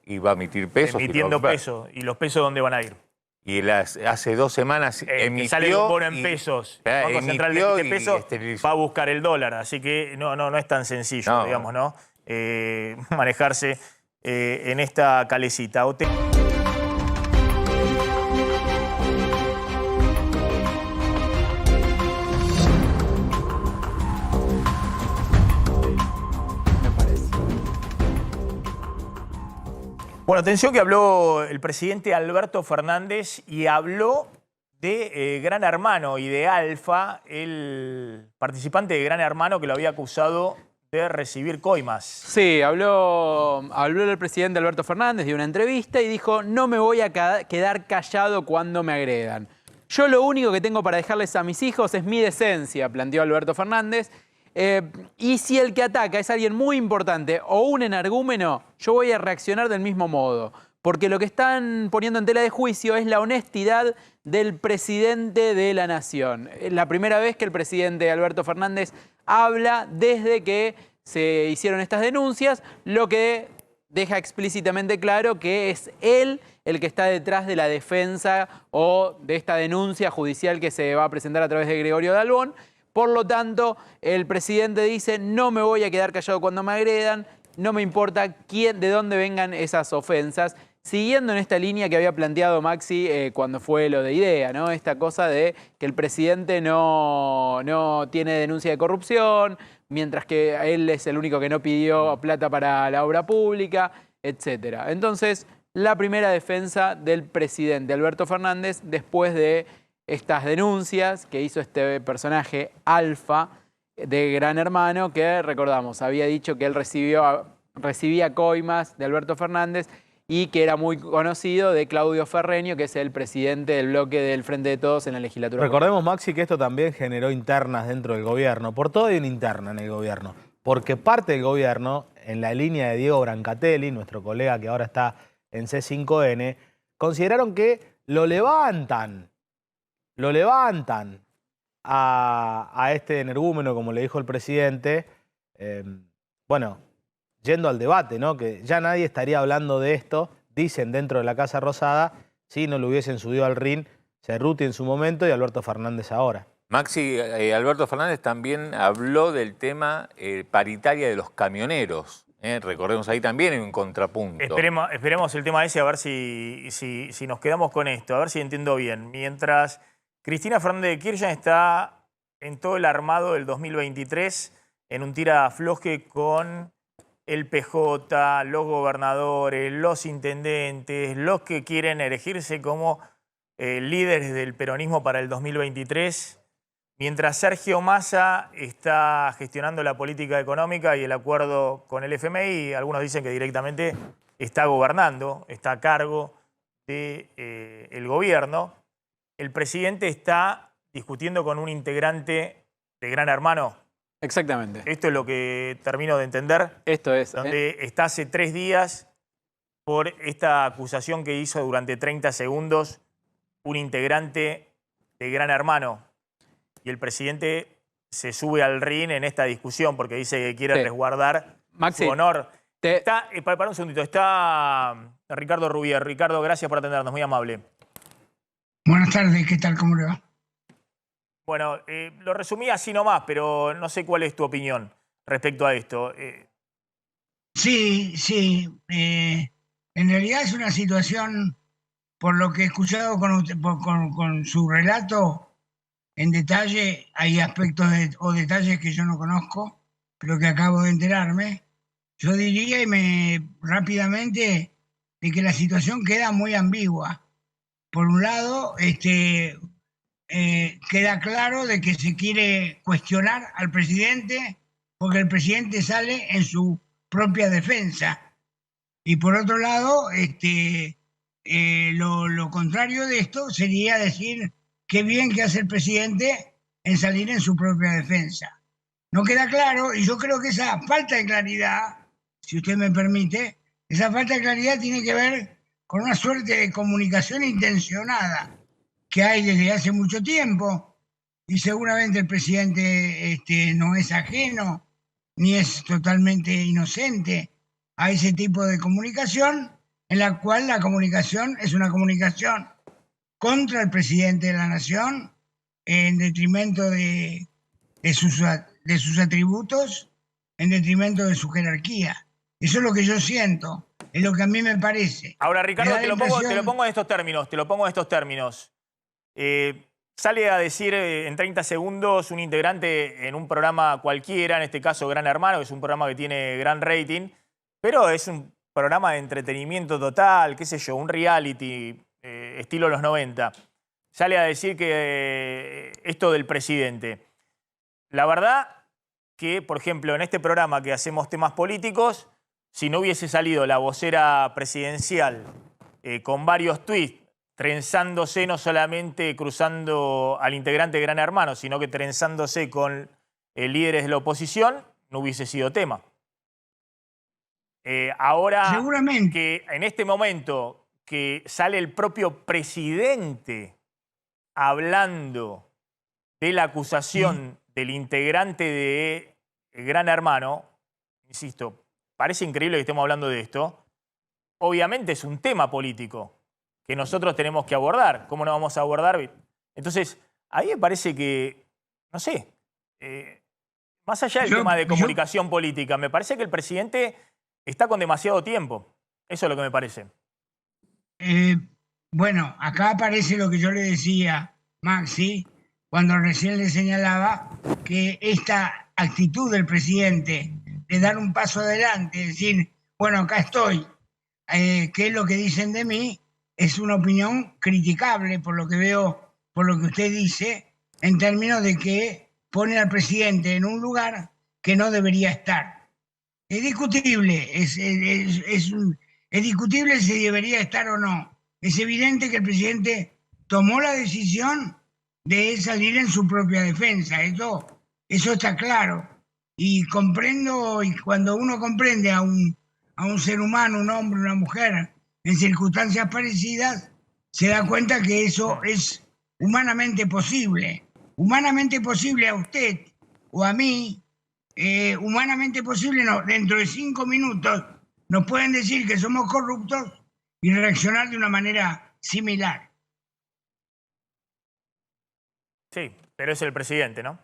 Y va a emitir pesos. Emitiendo pesos. ¿Y los pesos dónde van a ir? Y hace 2 semanas emitió... Sale un bono en pesos. El Banco Central emite pesos, va a buscar el dólar. Así que no es tan sencillo, digamos, ¿no? Manejarse en esta calecita. Bueno, atención que habló el presidente Alberto Fernández y habló de Gran Hermano y de Alfa, el participante de Gran Hermano que lo había acusado de recibir coimas. Sí, habló el presidente Alberto Fernández, dio una entrevista y dijo: no me voy a quedar callado cuando me agredan. Yo lo único que tengo para dejarles a mis hijos es mi decencia, planteó Alberto Fernández. Y si el que ataca es alguien muy importante o un energúmeno, yo voy a reaccionar del mismo modo. Porque lo que están poniendo en tela de juicio es la honestidad del presidente de la nación. Es la primera vez que el presidente Alberto Fernández habla desde que se hicieron estas denuncias, lo que deja explícitamente claro que es él el que está detrás de la defensa o de esta denuncia judicial que se va a presentar a través de Gregorio Dalbón. Por lo tanto, el presidente dice: no me voy a quedar callado cuando me agredan, no me importa de dónde vengan esas ofensas. Siguiendo en esta línea que había planteado Maxi cuando fue lo de IDEA, ¿no? Esta cosa de que el presidente no tiene denuncia de corrupción, mientras que él es el único que no pidió plata para la obra pública, etc. Entonces, la primera defensa del presidente Alberto Fernández después de estas denuncias que hizo este personaje Alfa de Gran Hermano, que recordamos, había dicho que él recibía coimas de Alberto Fernández y que era muy conocido de Claudio Ferreño, que es el presidente del bloque del Frente de Todos en la legislatura. Recordemos, Maxi, que esto también generó internas dentro del gobierno. Por todo hay una interna en el gobierno. Porque parte del gobierno, en la línea de Diego Brancatelli, nuestro colega que ahora está en C5N, consideraron que lo levantan a este energúmeno, como le dijo el presidente, bueno, yendo al debate, ¿no? Que ya nadie estaría hablando de esto, dicen dentro de la Casa Rosada, si no lo hubiesen subido al ring Cerruti en su momento y Alberto Fernández ahora. Maxi, Alberto Fernández también habló del tema paritaria de los camioneros. Recordemos, ahí también hay un contrapunto. Esperemos el tema ese, a ver si nos quedamos con esto, a ver si entiendo bien. Mientras Cristina Fernández de Kirchner está en todo el armado del 2023, en un tira-afloje con el PJ, los gobernadores, los intendentes, los que quieren elegirse como líderes del peronismo para el 2023, mientras Sergio Massa está gestionando la política económica y el acuerdo con el FMI, algunos dicen que directamente está gobernando, está a cargo del gobierno. El presidente está discutiendo con un integrante de Gran Hermano Exactamente. Esto es lo que termino de entender. Esto es. Donde está hace 3 días por esta acusación que hizo durante 30 segundos un integrante de Gran Hermano. Y el presidente se sube al ring en esta discusión porque dice que quiere resguardar su honor. Está, para un segundito, está Ricardo Rubier. Ricardo, gracias por atendernos, muy amable. Buenas tardes, ¿qué tal? ¿Cómo le va? Bueno, lo resumí así nomás, pero no sé cuál es tu opinión respecto a esto. Sí. En realidad es una situación, por lo que he escuchado con su relato en detalle, hay aspectos o detalles que yo no conozco, pero que acabo de enterarme. Yo diría rápidamente de que la situación queda muy ambigua. Por un lado, queda claro de que se quiere cuestionar al presidente porque el presidente sale en su propia defensa. Y por otro lado, lo contrario de esto sería decir qué bien que hace el presidente en salir en su propia defensa. No queda claro, y yo creo que esa falta de claridad, si usted me permite, esa falta de claridad tiene que ver con una suerte de comunicación intencionada que hay desde hace mucho tiempo, y seguramente el presidente no es ajeno ni es totalmente inocente a ese tipo de comunicación, en la cual la comunicación es una comunicación contra el presidente de la Nación, en detrimento de sus atributos, en detrimento de su jerarquía. Eso es lo que yo siento, es lo que a mí me parece. Ahora, Ricardo, te lo pongo en estos términos. Sale a decir en 30 segundos un integrante en un programa cualquiera, en este caso Gran Hermano, que es un programa que tiene gran rating, pero es un programa de entretenimiento total, qué sé yo, un reality estilo los 90. Sale a decir que esto del presidente. La verdad que, por ejemplo, en este programa que hacemos temas políticos, si no hubiese salido la vocera presidencial con varios tweets, trenzándose, no solamente cruzando al integrante de Gran Hermano, sino que trenzándose con líderes de la oposición, no hubiese sido tema. Ahora, seguramente, que en este momento que sale el propio presidente hablando de la acusación del integrante de Gran Hermano, insisto, parece increíble que estemos hablando de esto. Obviamente es un tema político que nosotros tenemos que abordar. ¿Cómo no vamos a abordar? Entonces, ahí me parece que, no sé, más allá del tema de comunicación política, me parece que el presidente está con demasiado tiempo. Eso es lo que me parece. Bueno, acá aparece lo que yo le decía, Maxi, cuando recién le señalaba que esta actitud del presidente de dar un paso adelante, decir, bueno, acá estoy, ¿qué es lo que dicen de mí? Es una opinión criticable por lo que veo, por lo que usted dice, en términos de que pone al presidente en un lugar que no debería estar. Es discutible, es discutible si debería estar o no. Es evidente que el presidente tomó la decisión de salir en su propia defensa, eso está claro. Y comprendo, y cuando uno comprende a un ser humano, un hombre, una mujer, en circunstancias parecidas, se da cuenta que eso es humanamente posible. Humanamente posible a usted o a mí, humanamente posible no, dentro de 5 minutos nos pueden decir que somos corruptos y reaccionar de una manera similar. Sí, pero es el presidente, ¿no?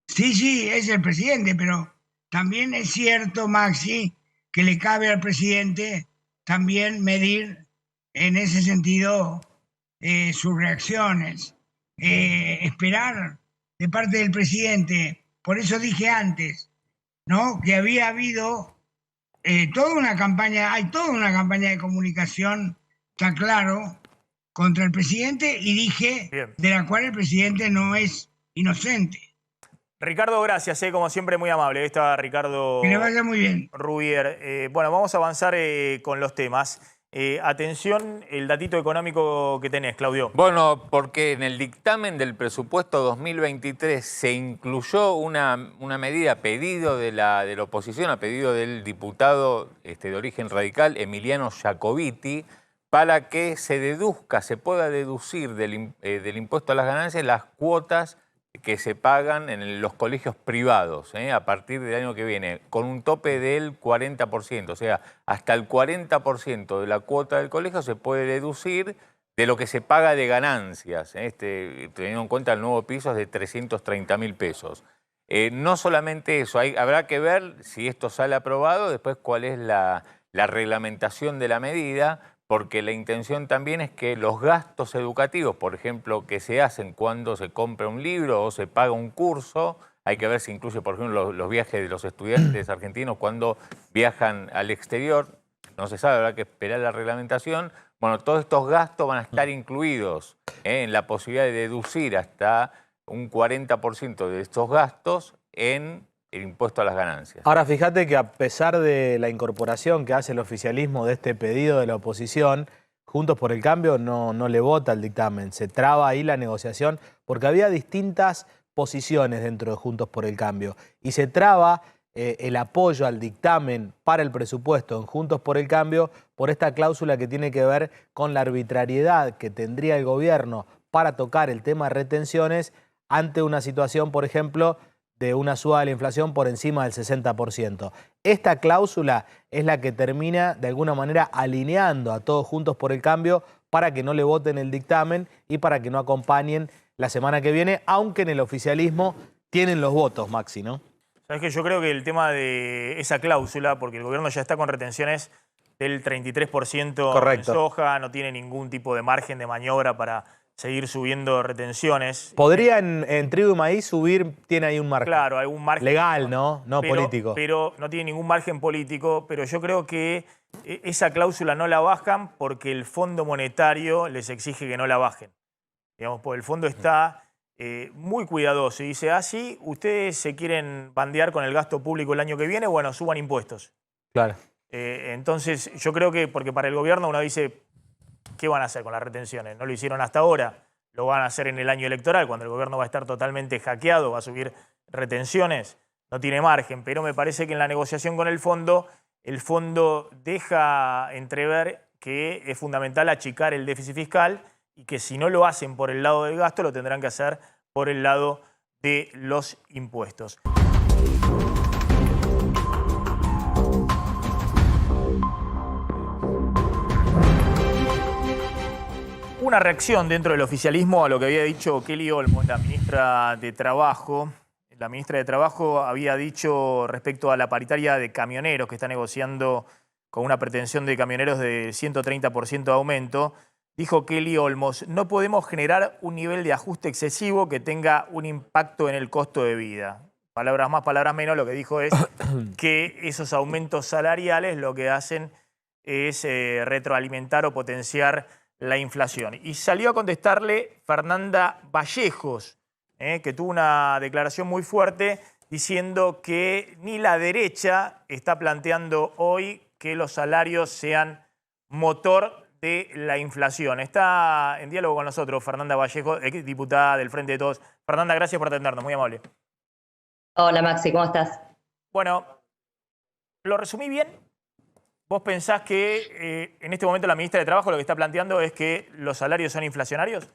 Sí, es el presidente, pero también es cierto, Maxi, que le cabe al presidente también medir en ese sentido sus reacciones, esperar de parte del presidente. Por eso dije antes, ¿no?, que había habido toda una campaña, hay toda una campaña de comunicación, está claro, contra el presidente, y dije de la cual el presidente no es inocente. Ricardo, gracias, como siempre, muy amable. Ahí está Ricardo que le vaya muy bien. Rubier. Bueno, vamos a avanzar con los temas. Atención, el datito económico que tenés, Claudio. Bueno, porque en el dictamen del presupuesto 2023 se incluyó una medida a pedido de la oposición, a pedido del diputado de origen radical, Emiliano Jacobiti, para que se pueda deducir del impuesto a las ganancias las cuotas que se pagan en los colegios privados a partir del año que viene, con un tope del 40%. O sea, hasta el 40% de la cuota del colegio se puede deducir de lo que se paga de ganancias. Teniendo en cuenta el nuevo piso es de 330.000 pesos. No solamente eso, habrá que ver si esto sale aprobado, después cuál es la reglamentación de la medida, porque la intención también es que los gastos educativos, por ejemplo, que se hacen cuando se compra un libro o se paga un curso, hay que ver si incluye, por ejemplo, los viajes de los estudiantes argentinos cuando viajan al exterior, no se sabe, habrá que esperar la reglamentación. Bueno, todos estos gastos van a estar incluidos en la posibilidad de deducir hasta un 40% de estos gastos en el impuesto a las ganancias. Ahora, fíjate que a pesar de la incorporación que hace el oficialismo de este pedido de la oposición, Juntos por el Cambio no le vota el dictamen. Se traba ahí la negociación porque había distintas posiciones dentro de Juntos por el Cambio. Y se traba el apoyo al dictamen para el presupuesto en Juntos por el Cambio por esta cláusula que tiene que ver con la arbitrariedad que tendría el gobierno para tocar el tema de retenciones ante una situación, por ejemplo, de una suba de la inflación por encima del 60%. Esta cláusula es la que termina de alguna manera alineando a todos Juntos por el Cambio para que no le voten el dictamen y para que no acompañen la semana que viene, aunque en el oficialismo tienen los votos, Maxi, ¿no? Sabes que yo creo que el tema de esa cláusula, porque el gobierno ya está con retenciones del 33% Correcto. en soja, no tiene ningún tipo de margen de maniobra para seguir subiendo retenciones. Podría en trigo y maíz subir, tiene ahí un margen. Claro, hay un margen legal, ¿no? No pero, político. Pero no tiene ningún margen político, pero yo creo que esa cláusula no la bajan porque el Fondo Monetario les exige que no la bajen. Digamos, porque el fondo está muy cuidadoso y dice, sí, ustedes se quieren bandear con el gasto público el año que viene, bueno, suban impuestos. Claro. Entonces, yo creo que, porque para el gobierno uno dice, ¿qué van a hacer con las retenciones? No lo hicieron hasta ahora, lo van a hacer en el año electoral, cuando el gobierno va a estar totalmente hackeado, va a subir retenciones, no tiene margen. Pero me parece que en la negociación con el fondo deja entrever que es fundamental achicar el déficit fiscal y que si no lo hacen por el lado del gasto, lo tendrán que hacer por el lado de los impuestos. Una reacción dentro del oficialismo a lo que había dicho Kelly Olmos, la ministra de Trabajo. La ministra de Trabajo había dicho respecto a la paritaria de camioneros que está negociando con una pretensión de camioneros de 130% de aumento. Dijo Kelly Olmos, no podemos generar un nivel de ajuste excesivo que tenga un impacto en el costo de vida. Palabras más, palabras menos, lo que dijo es que esos aumentos salariales lo que hacen es retroalimentar o potenciar la inflación. Y salió a contestarle Fernanda Vallejos, que tuvo una declaración muy fuerte diciendo que ni la derecha está planteando hoy que los salarios sean motor de la inflación. Está en diálogo con nosotros Fernanda Vallejos, diputada del Frente de Todos. Fernanda, gracias por atendernos, muy amable. Hola Maxi, ¿cómo estás? Bueno, ¿lo resumí bien? ¿Vos pensás que en este momento la ministra de Trabajo lo que está planteando es que los salarios son inflacionarios?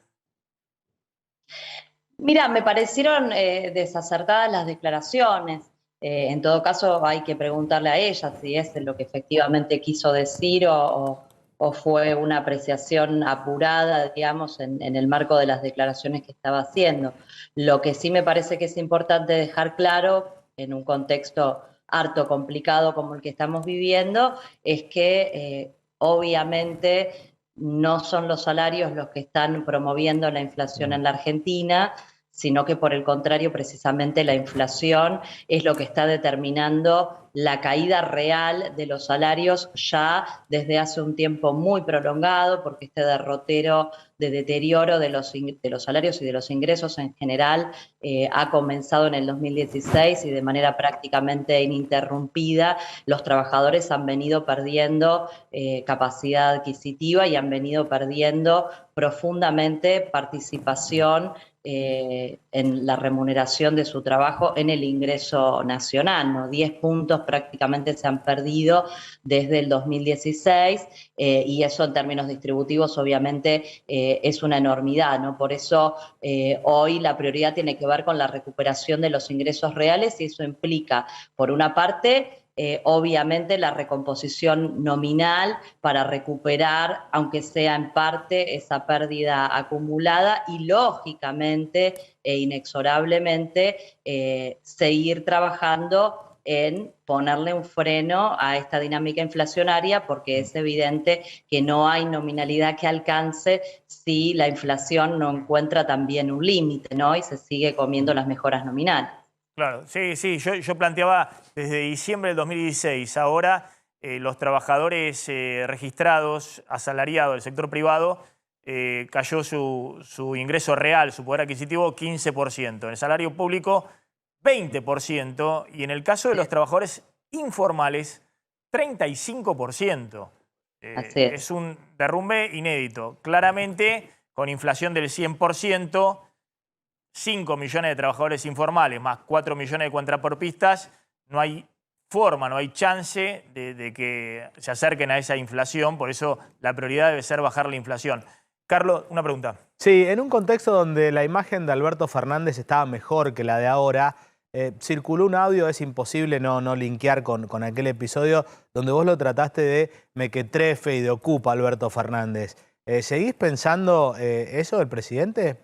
Mira, me parecieron desacertadas las declaraciones. En todo caso, hay que preguntarle a ella si es lo que efectivamente quiso decir o fue una apreciación apurada, digamos, en el marco de las declaraciones que estaba haciendo. Lo que sí me parece que es importante dejar claro, en un contexto harto complicado como el que estamos viviendo, es que obviamente no son los salarios los que están promoviendo la inflación en la Argentina, sino que por el contrario, precisamente la inflación es lo que está determinando la caída real de los salarios ya desde hace un tiempo muy prolongado, porque este derrotero de deterioro de los salarios y de los ingresos en general ha comenzado en el 2016 y de manera prácticamente ininterrumpida los trabajadores han venido perdiendo capacidad adquisitiva y han venido perdiendo profundamente participación en la remuneración de su trabajo en el ingreso nacional, ¿no? 10 puntos prácticamente se han perdido desde el 2016 y eso en términos distributivos obviamente es una enormidad, ¿no? Por eso hoy la prioridad tiene que ver con la recuperación de los ingresos reales y eso implica, por una parte, obviamente la recomposición nominal para recuperar, aunque sea en parte, esa pérdida acumulada y lógicamente e inexorablemente seguir trabajando en ponerle un freno a esta dinámica inflacionaria porque es evidente que no hay nominalidad que alcance si la inflación no encuentra también un límite, ¿no? Y se sigue comiendo las mejoras nominales. Claro, sí, yo planteaba desde diciembre del 2016, ahora los trabajadores registrados, asalariados del sector privado, cayó su ingreso real, su poder adquisitivo 15%, en el salario público 20% y en el caso de los trabajadores informales 35%. Es un derrumbe inédito, claramente con inflación del 100%, 5 millones de trabajadores informales más 4 millones de contrapropistas, no hay forma, no hay chance de que se acerquen a esa inflación, por eso la prioridad debe ser bajar la inflación. Carlos, una pregunta. Sí, en un contexto donde la imagen de Alberto Fernández estaba mejor que la de ahora, circuló un audio, es imposible no linkear con aquel episodio donde vos lo trataste de mequetrefe y de ocupa Alberto Fernández. ¿Seguís pensando eso del presidente?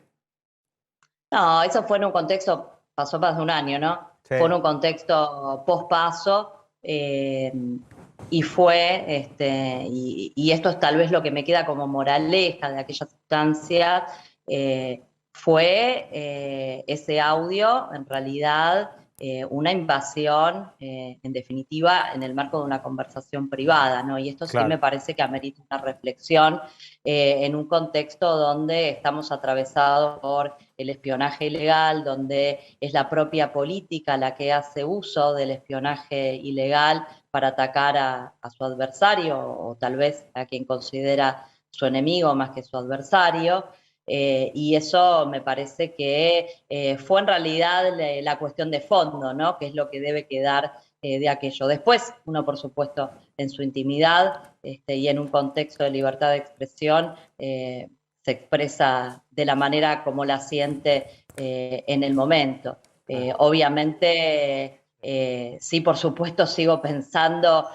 No, eso fue en un contexto, pasó más de un año, ¿no? Sí. Fue en un contexto post-paso y fue, y esto es tal vez lo que me queda como moraleja de aquella sustancia, fue ese audio, en realidad, una invasión, en definitiva, en el marco de una conversación privada, ¿no? Y esto sí me parece que amerita una reflexión en un contexto donde estamos atravesados por el espionaje ilegal, donde es la propia política la que hace uso del espionaje ilegal para atacar a su adversario o tal vez a quien considera su enemigo más que su adversario. Y eso me parece que fue en realidad la cuestión de fondo, ¿no? Que es lo que debe quedar de aquello. Después, uno por supuesto en su intimidad y en un contexto de libertad de expresión se expresa de la manera como la siente en el momento. Obviamente, sí, por supuesto, lo sigo pensando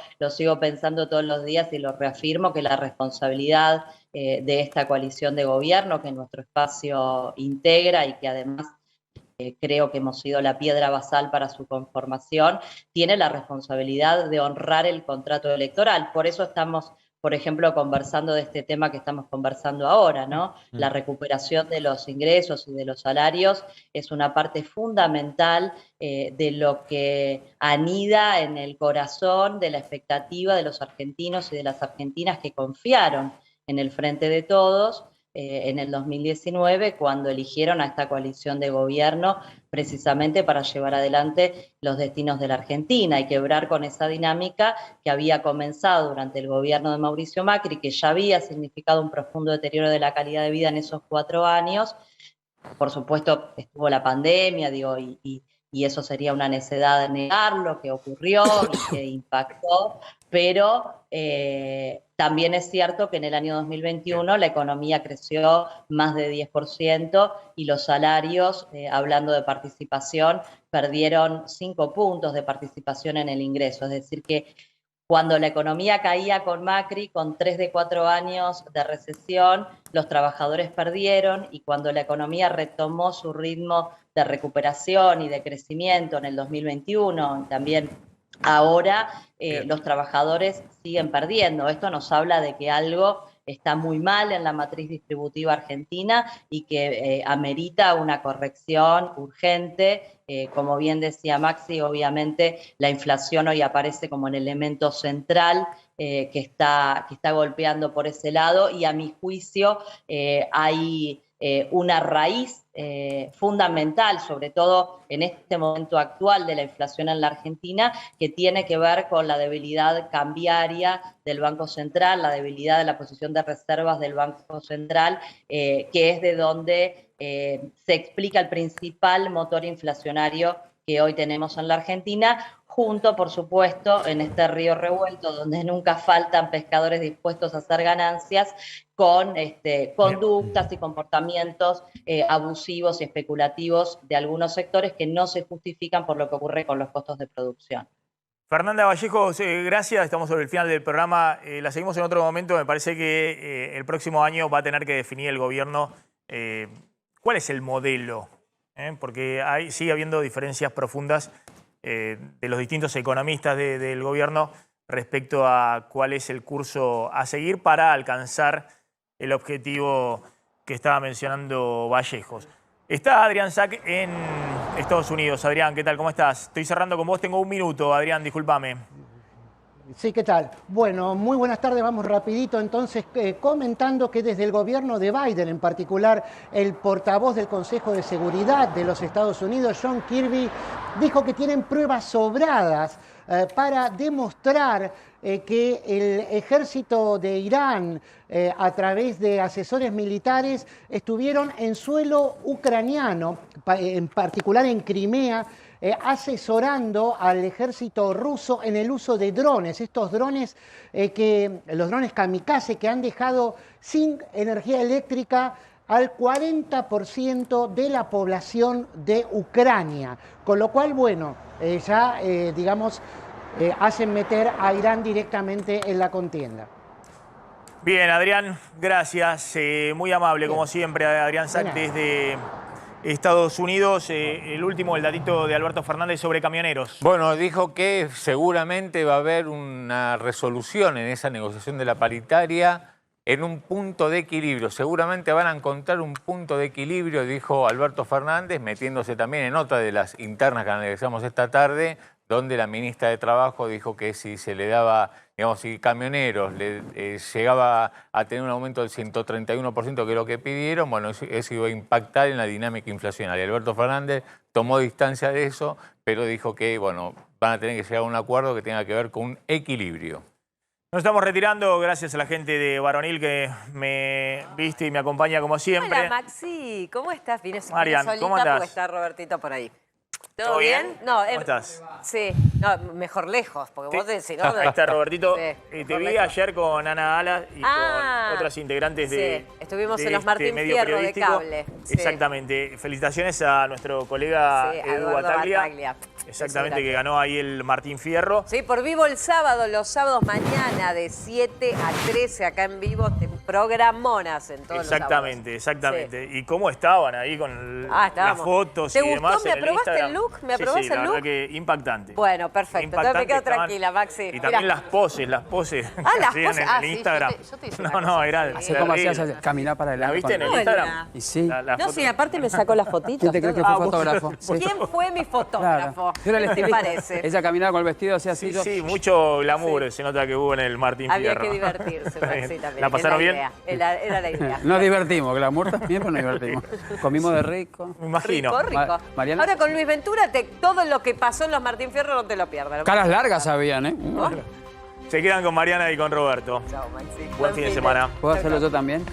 todos los días y lo reafirmo que la responsabilidad de esta coalición de gobierno que nuestro espacio integra y que además creo que hemos sido la piedra basal para su conformación, tiene la responsabilidad de honrar el contrato electoral. Por eso estamos, por ejemplo, conversando de este tema que estamos conversando ahora, ¿no? La recuperación de los ingresos y de los salarios es una parte fundamental de lo que anida en el corazón de la expectativa de los argentinos y de las argentinas que confiaron en el Frente de Todos en el 2019 cuando eligieron a esta coalición de gobierno precisamente para llevar adelante los destinos de la Argentina y quebrar con esa dinámica que había comenzado durante el gobierno de Mauricio Macri, que ya había significado un profundo deterioro de la calidad de vida en esos 4 años. Por supuesto estuvo la pandemia, y eso sería una necedad de negarlo, que ocurrió y que impactó, pero también es cierto que en el año 2021 la economía creció más de 10% y los salarios, hablando de participación, perdieron 5 puntos de participación en el ingreso. Es decir que cuando la economía caía con Macri, con 3 de 4 años de recesión, los trabajadores perdieron y cuando la economía retomó su ritmo de recuperación y de crecimiento en el 2021, también ahora los trabajadores siguen perdiendo. Esto nos habla de que algo está muy mal en la matriz distributiva argentina y que amerita una corrección urgente. Como bien decía Maxi, obviamente la inflación hoy aparece como el elemento central que está golpeando por ese lado, y a mi juicio hay una raíz fundamental, sobre todo en este momento actual de la inflación en la Argentina, que tiene que ver con la debilidad cambiaria del Banco Central, la debilidad de la posición de reservas del Banco Central, que es de donde se explica el principal motor inflacionario que hoy tenemos en la Argentina, junto, por supuesto, en este río revuelto, donde nunca faltan pescadores dispuestos a hacer ganancias, con conductas y comportamientos abusivos y especulativos de algunos sectores que no se justifican por lo que ocurre con los costos de producción. Fernanda Vallejos, gracias. Estamos sobre el final del programa. La seguimos en otro momento. Me parece que el próximo año va a tener que definir el gobierno cuál es el modelo, porque sigue habiendo diferencias profundas de los distintos economistas del gobierno respecto a cuál es el curso a seguir para alcanzar el objetivo que estaba mencionando Vallejos. Está Adrián Sack en Estados Unidos. Adrián, ¿qué tal? ¿Cómo estás? Estoy cerrando con vos, tengo un minuto. Adrián, discúlpame. Sí, ¿qué tal? Bueno, muy buenas tardes, vamos rapidito entonces comentando que desde el gobierno de Biden, en particular el portavoz del Consejo de Seguridad de los Estados Unidos, John Kirby, dijo que tienen pruebas sobradas para demostrar que el ejército de Irán, a través de asesores militares, estuvieron en suelo ucraniano, en particular en Crimea, asesorando al ejército ruso en el uso de drones, estos drones, los drones kamikaze que han dejado sin energía eléctrica al 40% de la población de Ucrania. Con lo cual, bueno, ya, digamos, hacen meter a Irán directamente en la contienda. Bien, Adrián, gracias. Muy amable, como siempre, Adrián Sack desde Estados Unidos. El último, el datito de Alberto Fernández sobre camioneros. Bueno, dijo que seguramente va a haber una resolución en esa negociación de la paritaria en un punto de equilibrio. Seguramente van a encontrar un punto de equilibrio, dijo Alberto Fernández, metiéndose también en otra de las internas que analizamos esta tarde, donde la ministra de Trabajo dijo que si se le daba, digamos, si camioneros llegaba a tener un aumento del 131%, que es lo que pidieron, bueno, eso iba a impactar en la dinámica inflacionaria. Alberto Fernández tomó distancia de eso, pero dijo que, bueno, van a tener que llegar a un acuerdo que tenga que ver con un equilibrio. Nos estamos retirando, gracias a la gente de Varonil que me viste y me acompaña como siempre. Hola Maxi, ¿cómo estás? Vienes Marian, solita ¿cómo andás? porque está Robertito por ahí. ¿Todo bien? No, ¿Cómo estás? Sí, no, mejor lejos, porque vos decís, ¿no? Ahí está Robertito. Sí, te vi ayer con Ana Alas y con otras integrantes de estuvimos de en los Martín medio Fierro de periodístico. cable. Sí. Exactamente. Felicitaciones a nuestro colega Edu Bataglia. Exactamente, que ganó ahí el Martín Fierro. Sí, por Vivo el sábado, los sábados mañana de 7 a 13 acá en Vivo, programonas en todos los sábados. Exactamente. ¿Y cómo estaban ahí con las fotos y demás? ¿Te gustó? ¿Me aprobaste el look? ¿Me aprobaste el look? La verdad que impactante. Bueno, perfecto. Entonces me quedo tranquila, Maxi. Y también las poses. Las poses. En Instagram. Yo te hice No, era así como hacías caminar para adelante. ¿La viste en el Instagram? Y sí. No, sí, aparte me sacó las fotitos. ¿Quién te cree que fue fotógrafo? ¿Quién fue mi fotógrafo? Claro. ¿Qué te parece? Ella caminaba con el vestido así. Sí, mucho glamour se nota que hubo en el Martín Fierro. Había que divertirse, Maxi, también. ¿La pasaron bien? Era la idea. Nos divertimos, glamour también, pero nos divertimos. Comimos de rico. Me imagino. Rico. Mariana. Ahora con Luis Ventura, todo lo que pasó en los Martín Fierro no te lo pierdas. Caras largas habían, ¿eh? ¿No? Se quedan con Mariana y con Roberto. Chao, Maxi. Buen fin de semana. ¿Puedo hacerlo yo también?